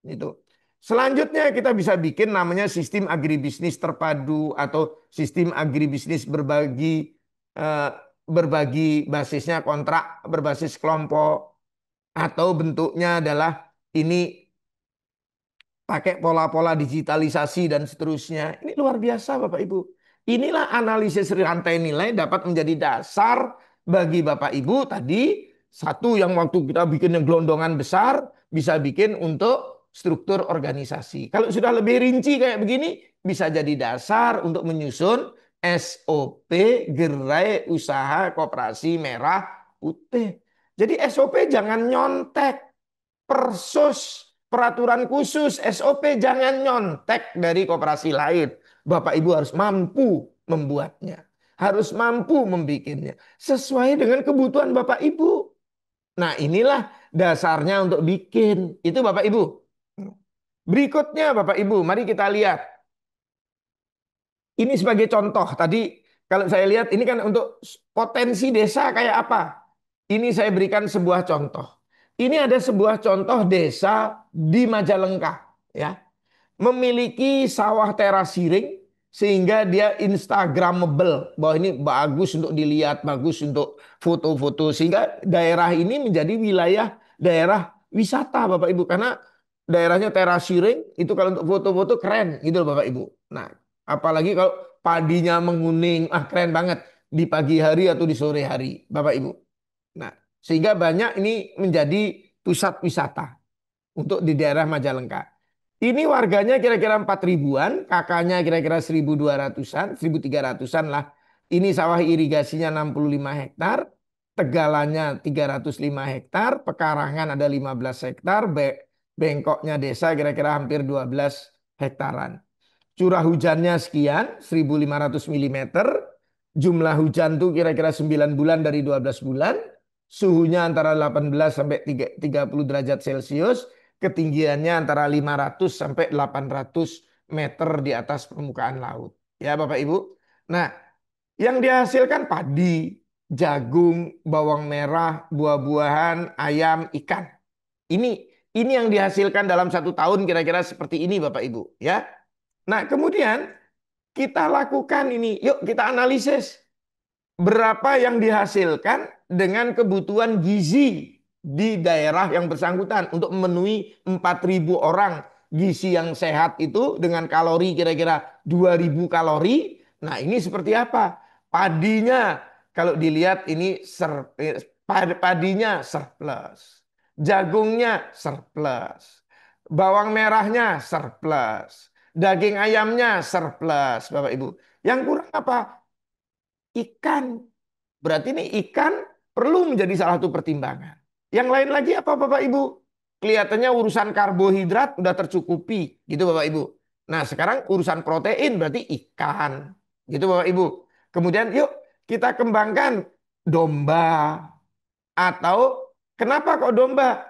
Itu. Selanjutnya kita bisa bikin namanya sistem agribisnis terpadu atau sistem agribisnis eh, berbagi basisnya kontrak berbasis kelompok atau bentuknya adalah ini pakai pola-pola digitalisasi dan seterusnya. Ini luar biasa Bapak Ibu. Inilah analisis rantai nilai dapat menjadi dasar bagi Bapak Ibu tadi. Satu yang waktu kita bikin yang gelondongan besar bisa bikin untuk struktur organisasi. Kalau sudah lebih rinci kayak begini bisa jadi dasar untuk menyusun SOP gerai usaha koperasi merah putih. Jadi SOP jangan nyontek. Persus, peraturan khusus, SOP jangan nyontek dari koperasi lain. Bapak Ibu harus mampu membuatnya. Harus mampu membikinnya. Sesuai dengan kebutuhan Bapak Ibu. Nah, inilah dasarnya untuk bikin. Itu Bapak Ibu. Berikutnya Bapak Ibu, mari kita lihat. Ini sebagai contoh. Tadi kalau saya lihat ini kan untuk potensi desa kayak apa. Ini saya berikan sebuah contoh. Ini ada sebuah contoh desa di Majalengka, ya. Memiliki sawah terasiring sehingga dia instagramable, bahwa ini bagus untuk dilihat, bagus untuk foto-foto, sehingga daerah ini menjadi wilayah daerah wisata Bapak Ibu, karena daerahnya terasiring itu kalau untuk foto-foto keren gitu loh Bapak Ibu. Nah, apalagi kalau padinya menguning, keren banget di pagi hari atau di sore hari Bapak Ibu. Nah, sehingga banyak ini menjadi pusat wisata untuk di daerah Majalengka. Ini warganya kira-kira 4 ribuan, kakaknya kira-kira 1.200-an, 1.300-an lah. Ini sawah irigasinya 65 hektar, tegalannya 305 hektar, pekarangan ada 15 hektar, bengkoknya desa kira-kira hampir 12 hektaran. Curah hujannya sekian, 1.500 milimeter. Jumlah hujan tuh kira-kira 9 bulan dari 12 bulan. Suhunya antara 18 sampai 30 derajat Celcius. Ketinggiannya antara 500 sampai 800 meter di atas permukaan laut. Ya Bapak Ibu. Nah, yang dihasilkan padi, jagung, bawang merah, buah-buahan, ayam, ikan. Ini ini yang dihasilkan dalam 1 tahun kira-kira seperti ini Bapak Ibu ya. Nah, kemudian kita lakukan ini. Yuk kita analisis berapa yang dihasilkan dengan kebutuhan gizi di daerah yang bersangkutan untuk memenuhi 4.000 orang. Gizi yang sehat itu dengan kalori kira-kira 2.000 kalori. Nah, ini seperti apa? Padinya kalau dilihat ini padinya surplus. Jagungnya surplus. Bawang merahnya surplus. Daging ayamnya surplus, Bapak Ibu. Yang kurang apa? Ikan. Berarti ini ikan perlu menjadi salah satu pertimbangan. Yang lain lagi apa Bapak Ibu? Kelihatannya urusan karbohidrat udah tercukupi, gitu Bapak Ibu. Nah, sekarang urusan protein berarti ikan, gitu Bapak Ibu. Kemudian yuk kita kembangkan domba atau kenapa kok domba?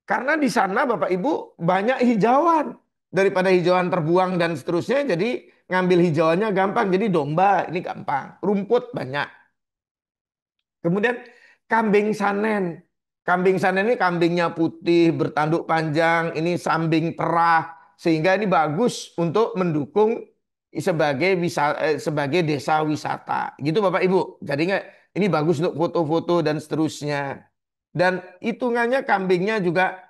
Karena di sana Bapak Ibu banyak hijauan. Daripada hijauan terbuang dan seterusnya, jadi ngambil hijauannya gampang. Jadi domba ini gampang. Rumput banyak. Kemudian kambing sanen. Kambing sanen ini kambingnya putih, bertanduk panjang, ini sambing perah. Sehingga ini bagus untuk mendukung sebagai desa wisata. Gitu Bapak Ibu. Jadi ini bagus untuk foto-foto dan seterusnya. Dan hitungannya kambingnya juga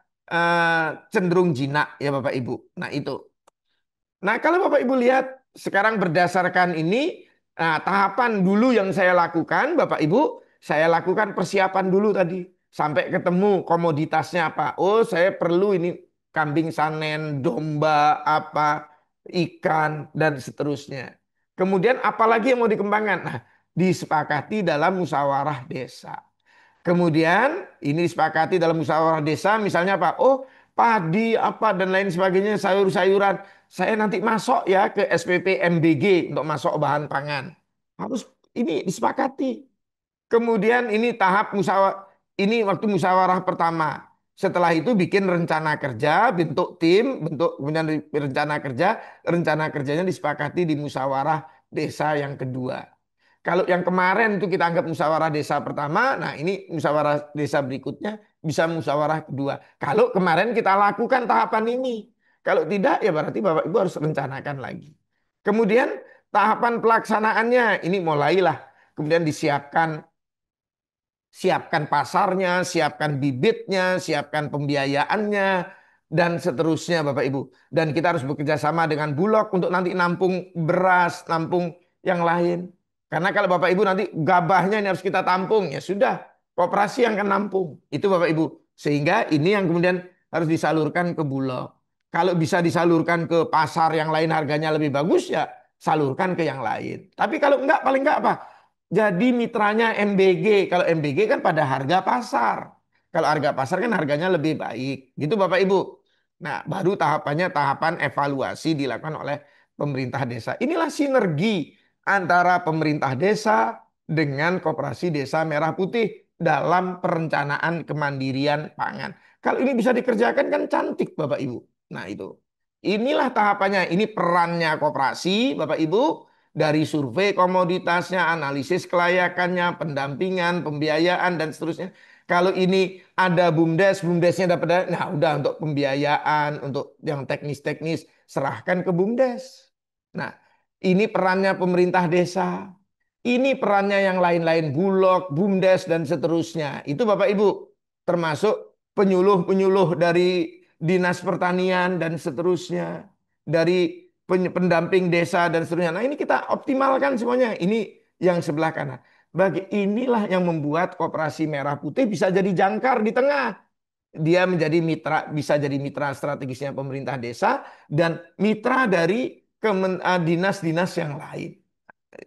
cenderung jinak ya Bapak Ibu. Nah itu. Nah, kalau Bapak Ibu lihat sekarang berdasarkan ini, nah, tahapan dulu yang saya lakukan, Bapak Ibu, saya lakukan persiapan dulu tadi sampai ketemu komoditasnya apa. Oh, saya perlu ini kambing sanen, domba, apa, ikan dan seterusnya. Kemudian apalagi yang mau dikembangkan? Nah, disepakati dalam musyawarah desa. Kemudian ini disepakati dalam musyawarah desa misalnya apa? Oh, padi apa dan lain sebagainya, sayur-sayuran. Saya nanti masuk ya ke SPP MBG untuk masuk bahan pangan. Harus ini disepakati. Kemudian ini tahap musyawarah, ini waktu musyawarah pertama. Setelah itu bikin rencana kerja, bentuk tim, bentuk kemudian rencana kerjanya disepakati di musyawarah desa yang kedua. Kalau yang kemarin itu kita anggap musyawarah desa pertama, nah ini musyawarah desa berikutnya bisa musyawarah kedua. Kalau kemarin kita lakukan tahapan ini, kalau tidak ya berarti Bapak Ibu harus rencanakan lagi. Kemudian tahapan pelaksanaannya ini mulailah, kemudian siapkan pasarnya, siapkan bibitnya, siapkan pembiayaannya, dan seterusnya Bapak Ibu. Dan kita harus bekerja sama dengan Bulog untuk nanti nampung beras, nampung yang lain. Karena kalau Bapak Ibu nanti gabahnya ini harus kita tampung, ya sudah, koperasi yang akan nampung. Itu Bapak Ibu. Sehingga ini yang kemudian harus disalurkan ke Bulog. Kalau bisa disalurkan ke pasar yang lain harganya lebih bagus, ya salurkan ke yang lain. Tapi kalau enggak, paling enggak apa? Jadi mitranya MBG. Kalau MBG kan pada harga pasar. Kalau harga pasar kan harganya lebih baik. Gitu Bapak Ibu. Nah, baru tahapannya tahapan evaluasi dilakukan oleh pemerintah desa. Inilah sinergi antara pemerintah desa dengan Koperasi Desa Merah Putih dalam perencanaan kemandirian pangan. Kalau ini bisa dikerjakan kan cantik Bapak Ibu. Nah, itu. Inilah tahapannya. Ini perannya koperasi Bapak Ibu dari survei komoditasnya, analisis kelayakannya, pendampingan, pembiayaan dan seterusnya. Kalau ini ada BUMDes, BUMDesnya dapat, nah udah untuk pembiayaan, untuk yang teknis-teknis serahkan ke BUMDes. Nah, ini perannya pemerintah desa. Ini perannya yang lain-lain, Bulog, BUMDes dan seterusnya. Itu Bapak Ibu, termasuk penyuluh-penyuluh dari Dinas Pertanian dan seterusnya. Dari pendamping desa dan seterusnya. Nah, ini kita optimalkan semuanya. Ini yang sebelah kanan. Inilah yang membuat Koperasi Merah Putih bisa jadi jangkar di tengah. Dia menjadi mitra, bisa jadi mitra strategisnya pemerintah desa dan mitra dari dinas-dinas yang lain.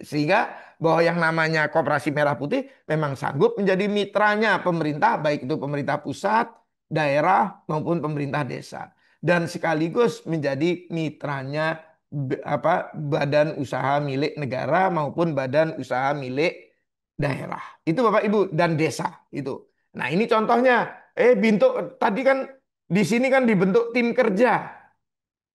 Sehingga bahwa yang namanya Koperasi Merah Putih memang sanggup menjadi mitranya pemerintah, baik itu pemerintah pusat, daerah maupun pemerintah desa. Dan sekaligus menjadi mitranya badan usaha milik negara maupun badan usaha milik daerah. Itu Bapak Ibu dan desa itu. Nah, ini contohnya. Bentuk tadi kan di sini kan dibentuk tim kerja.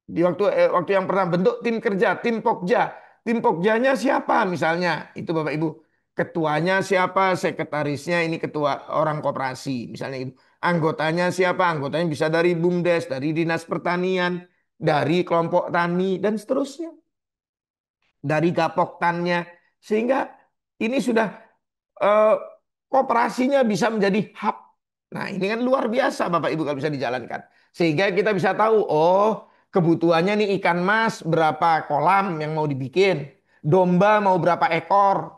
Di waktu yang pernah bentuk tim kerja, tim Pokja. Tim Pokjanya siapa misalnya? Itu Bapak Ibu. Ketuanya siapa, sekretarisnya ini ketua orang koperasi, misalnya gitu. Anggotanya siapa? Anggotanya bisa dari BUMDes, dari Dinas Pertanian, dari kelompok tani, dan seterusnya. Dari Gapoktannya. Sehingga ini sudah eh, kooperasinya bisa menjadi hub. Nah, ini kan luar biasa Bapak Ibu kalau bisa dijalankan. Sehingga kita bisa tahu, oh, kebutuhannya nih ikan mas berapa kolam yang mau dibikin, domba mau berapa ekor,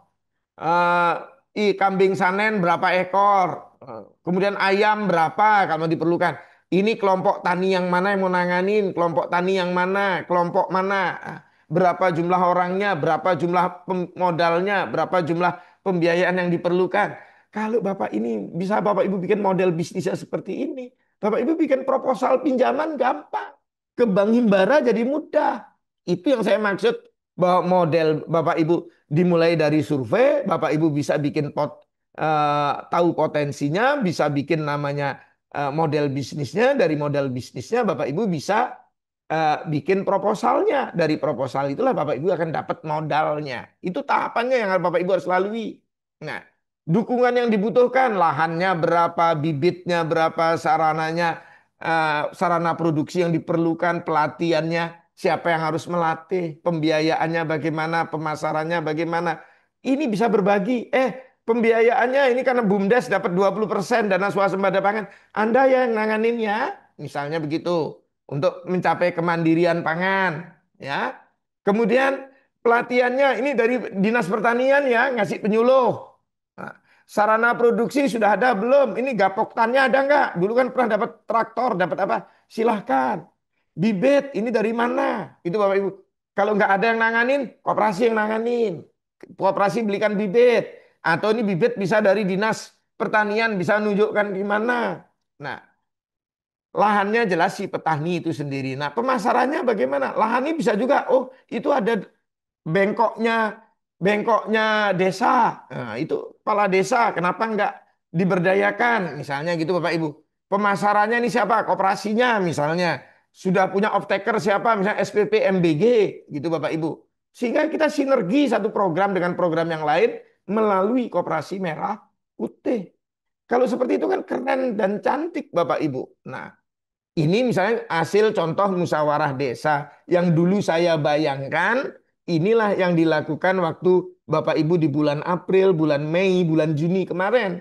eh kambing sanen berapa ekor, kemudian ayam berapa kalau diperlukan. Ini kelompok tani yang mana yang mau nanganin, kelompok tani yang mana, kelompok mana, berapa jumlah orangnya, berapa jumlah modalnya, berapa jumlah pembiayaan yang diperlukan. Kalau Bapak ini bisa Bapak Ibu bikin model bisnisnya seperti ini, Bapak Ibu bikin proposal pinjaman gampang. Ke Bank Himbara jadi mudah. Itu yang saya maksud bahwa model Bapak Ibu dimulai dari survei, Bapak Ibu bisa bikin tahu potensinya, bisa bikin namanya model bisnisnya, dari model bisnisnya Bapak Ibu bisa bikin proposalnya. Dari proposal itulah Bapak Ibu akan dapat modalnya. Itu tahapannya yang Bapak Ibu harus lalui. Nah, dukungan yang dibutuhkan, lahannya berapa, bibitnya berapa, sarananya, sarana produksi yang diperlukan, pelatihannya, siapa yang harus melatih, pembiayaannya bagaimana, pemasarannya bagaimana. Ini bisa berbagi. Pembiayaannya ini karena BUMDes dapat 20% dana swasembada pangan. Anda yang nanganinnya, misalnya begitu, untuk mencapai kemandirian pangan, ya. Kemudian pelatihannya ini dari Dinas Pertanian ya, ngasih penyuluh. Nah, sarana produksi sudah ada belum? Ini gapoktannya ada nggak? Dulu kan pernah dapat traktor, dapat apa? Silahkan. Bibit ini dari mana? Itu Bapak Ibu. Kalau nggak ada yang nanganin, koperasi yang nanganin. Koperasi belikan bibit. Atau ini bibit bisa dari Dinas Pertanian, bisa nunjukkan di mana. Nah, lahannya jelas si petani itu sendiri. Nah, pemasarannya bagaimana? Lahan ini bisa juga, oh itu ada bengkoknya, bengkoknya desa. Nah, itu kepala desa, kenapa enggak diberdayakan? Misalnya gitu Bapak Ibu. Pemasarannya ini siapa? Koperasinya misalnya. Sudah punya off-taker siapa? Misalnya SPP MBG gitu Bapak Ibu. Sehingga kita sinergi satu program dengan program yang lain melalui koperasi merah putih. Kalau seperti itu kan keren dan cantik Bapak Ibu. Nah, ini misalnya hasil contoh musyawarah desa yang dulu saya bayangkan, inilah yang dilakukan waktu Bapak Ibu di bulan April, bulan Mei, bulan Juni kemarin.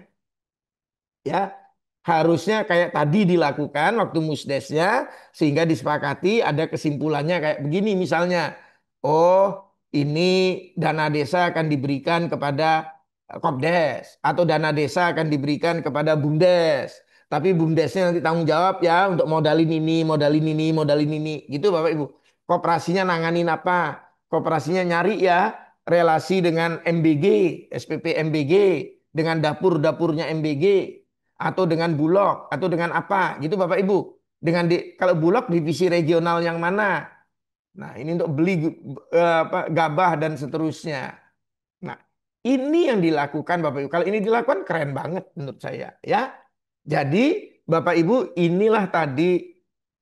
Ya, harusnya kayak tadi dilakukan waktu musdesnya sehingga disepakati ada kesimpulannya kayak begini misalnya. Oh, ini dana desa akan diberikan kepada Kopdes atau dana desa akan diberikan kepada BUMDes. Tapi BUMDesnya nanti tanggung jawab ya untuk modalin ini, modalin ini, modalin ini. Gitu Bapak Ibu. Koperasinya nanganin apa? Koperasinya nyari ya relasi dengan MBG, SPP MBG, dengan dapur-dapurnya MBG atau dengan Bulog atau dengan apa gitu Bapak Ibu. Kalau Bulog divisi regional yang mana? Nah, ini untuk beli gabah dan seterusnya. Nah, ini yang dilakukan Bapak Ibu. Kalau ini dilakukan keren banget menurut saya, ya. Jadi, Bapak Ibu, inilah tadi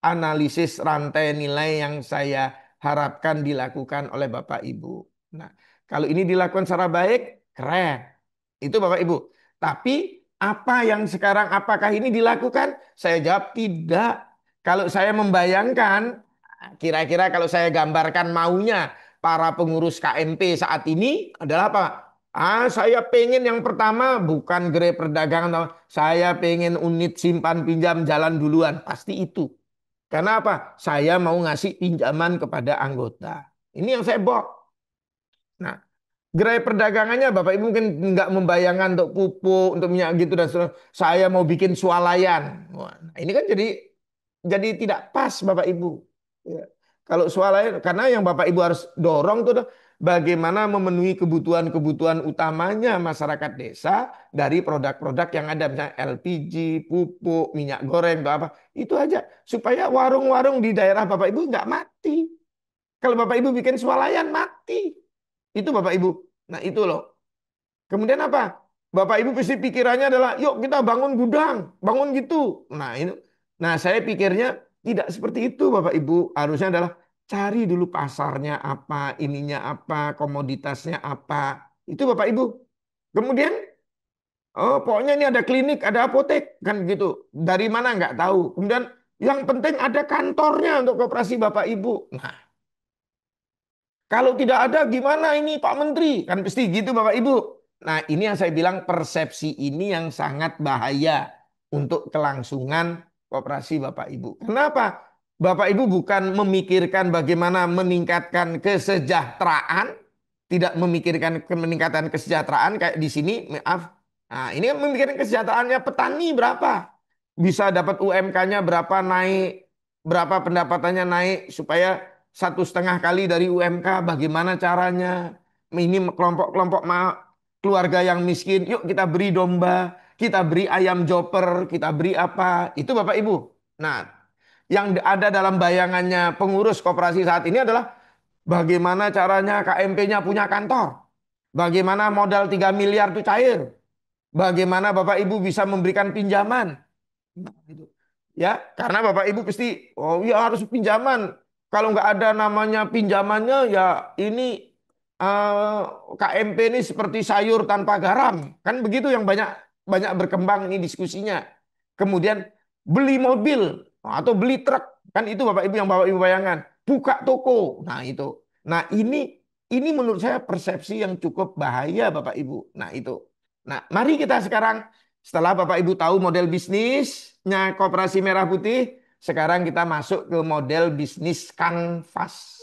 analisis rantai nilai yang saya harapkan dilakukan oleh Bapak Ibu. Nah, kalau ini dilakukan secara baik, keren. Itu Bapak Ibu. Tapi apa yang sekarang apakah ini dilakukan? Saya jawab tidak. Kalau saya membayangkan, kira-kira kalau saya gambarkan maunya para pengurus KMP saat ini adalah apa? Saya pengen yang pertama bukan gerai perdagangan, saya pengen unit simpan pinjam jalan duluan, pasti itu. Karena apa? Saya mau ngasih pinjaman kepada anggota. Ini yang saya bawa. Nah, gerai perdagangannya Bapak Ibu mungkin nggak membayangkan untuk pupuk, untuk minyak gitu dan seterusnya. Saya mau bikin swalayan. Wah, nah ini kan jadi tidak pas Bapak Ibu. Ya. Kalau swalayan, karena yang Bapak Ibu harus dorong itu adalah bagaimana memenuhi kebutuhan-kebutuhan utamanya masyarakat desa dari produk-produk yang ada, misalnya LPG, pupuk, minyak goreng, atau apa. Itu aja supaya warung-warung di daerah Bapak Ibu nggak mati. Kalau Bapak Ibu bikin swalayan mati. Itu Bapak Ibu. Nah itu loh. Kemudian apa? Bapak Ibu pasti pikirannya adalah, yuk kita bangun gudang, bangun gitu. Nah ini, nah saya pikirnya tidak seperti itu Bapak Ibu. Harusnya adalah cari dulu pasarnya apa, ininya apa, komoditasnya apa. Itu Bapak Ibu. Kemudian, oh pokoknya ini ada klinik, ada apotek, kan gitu. Dari mana nggak tahu. Kemudian yang penting ada kantornya untuk koperasi Bapak Ibu. Nah, kalau tidak ada gimana ini Pak Menteri? Kan pasti gitu Bapak Ibu. Nah, ini yang saya bilang persepsi ini yang sangat bahaya untuk kelangsungan koperasi Bapak Ibu. Kenapa? Bapak Ibu bukan memikirkan bagaimana meningkatkan kesejahteraan, tidak memikirkan meningkatan kesejahteraan kayak di sini, maaf. Nah, ini kan memikirkan kesejahteraannya petani berapa? Bisa dapat UMK-nya berapa naik, berapa pendapatannya naik supaya 1,5 kali dari UMK, bagaimana caranya? Ini kelompok-kelompok keluarga yang miskin, yuk kita beri domba, kita beri ayam joper, kita beri apa? Itu Bapak Ibu. Nah, yang ada dalam bayangannya pengurus koperasi saat ini adalah bagaimana caranya KMP-nya punya kantor. Bagaimana modal 3 miliar itu cair. Bagaimana Bapak Ibu bisa memberikan pinjaman. Nah, gitu. Ya, karena Bapak Ibu pasti, oh ya harus pinjaman. Kalau nggak ada namanya pinjamannya, ya ini eh, KMP ini seperti sayur tanpa garam. Kan begitu yang banyak banyak berkembang ini diskusinya. Kemudian beli mobil atau beli truk, kan itu Bapak Ibu yang Bapak Ibu bayangkan. Buka toko. Nah, itu. Nah, ini menurut saya persepsi yang cukup bahaya Bapak Ibu. Nah, itu. Nah, mari kita sekarang setelah Bapak Ibu tahu model bisnisnya Koperasi Merah Putih, sekarang kita masuk ke model bisnis kanvas.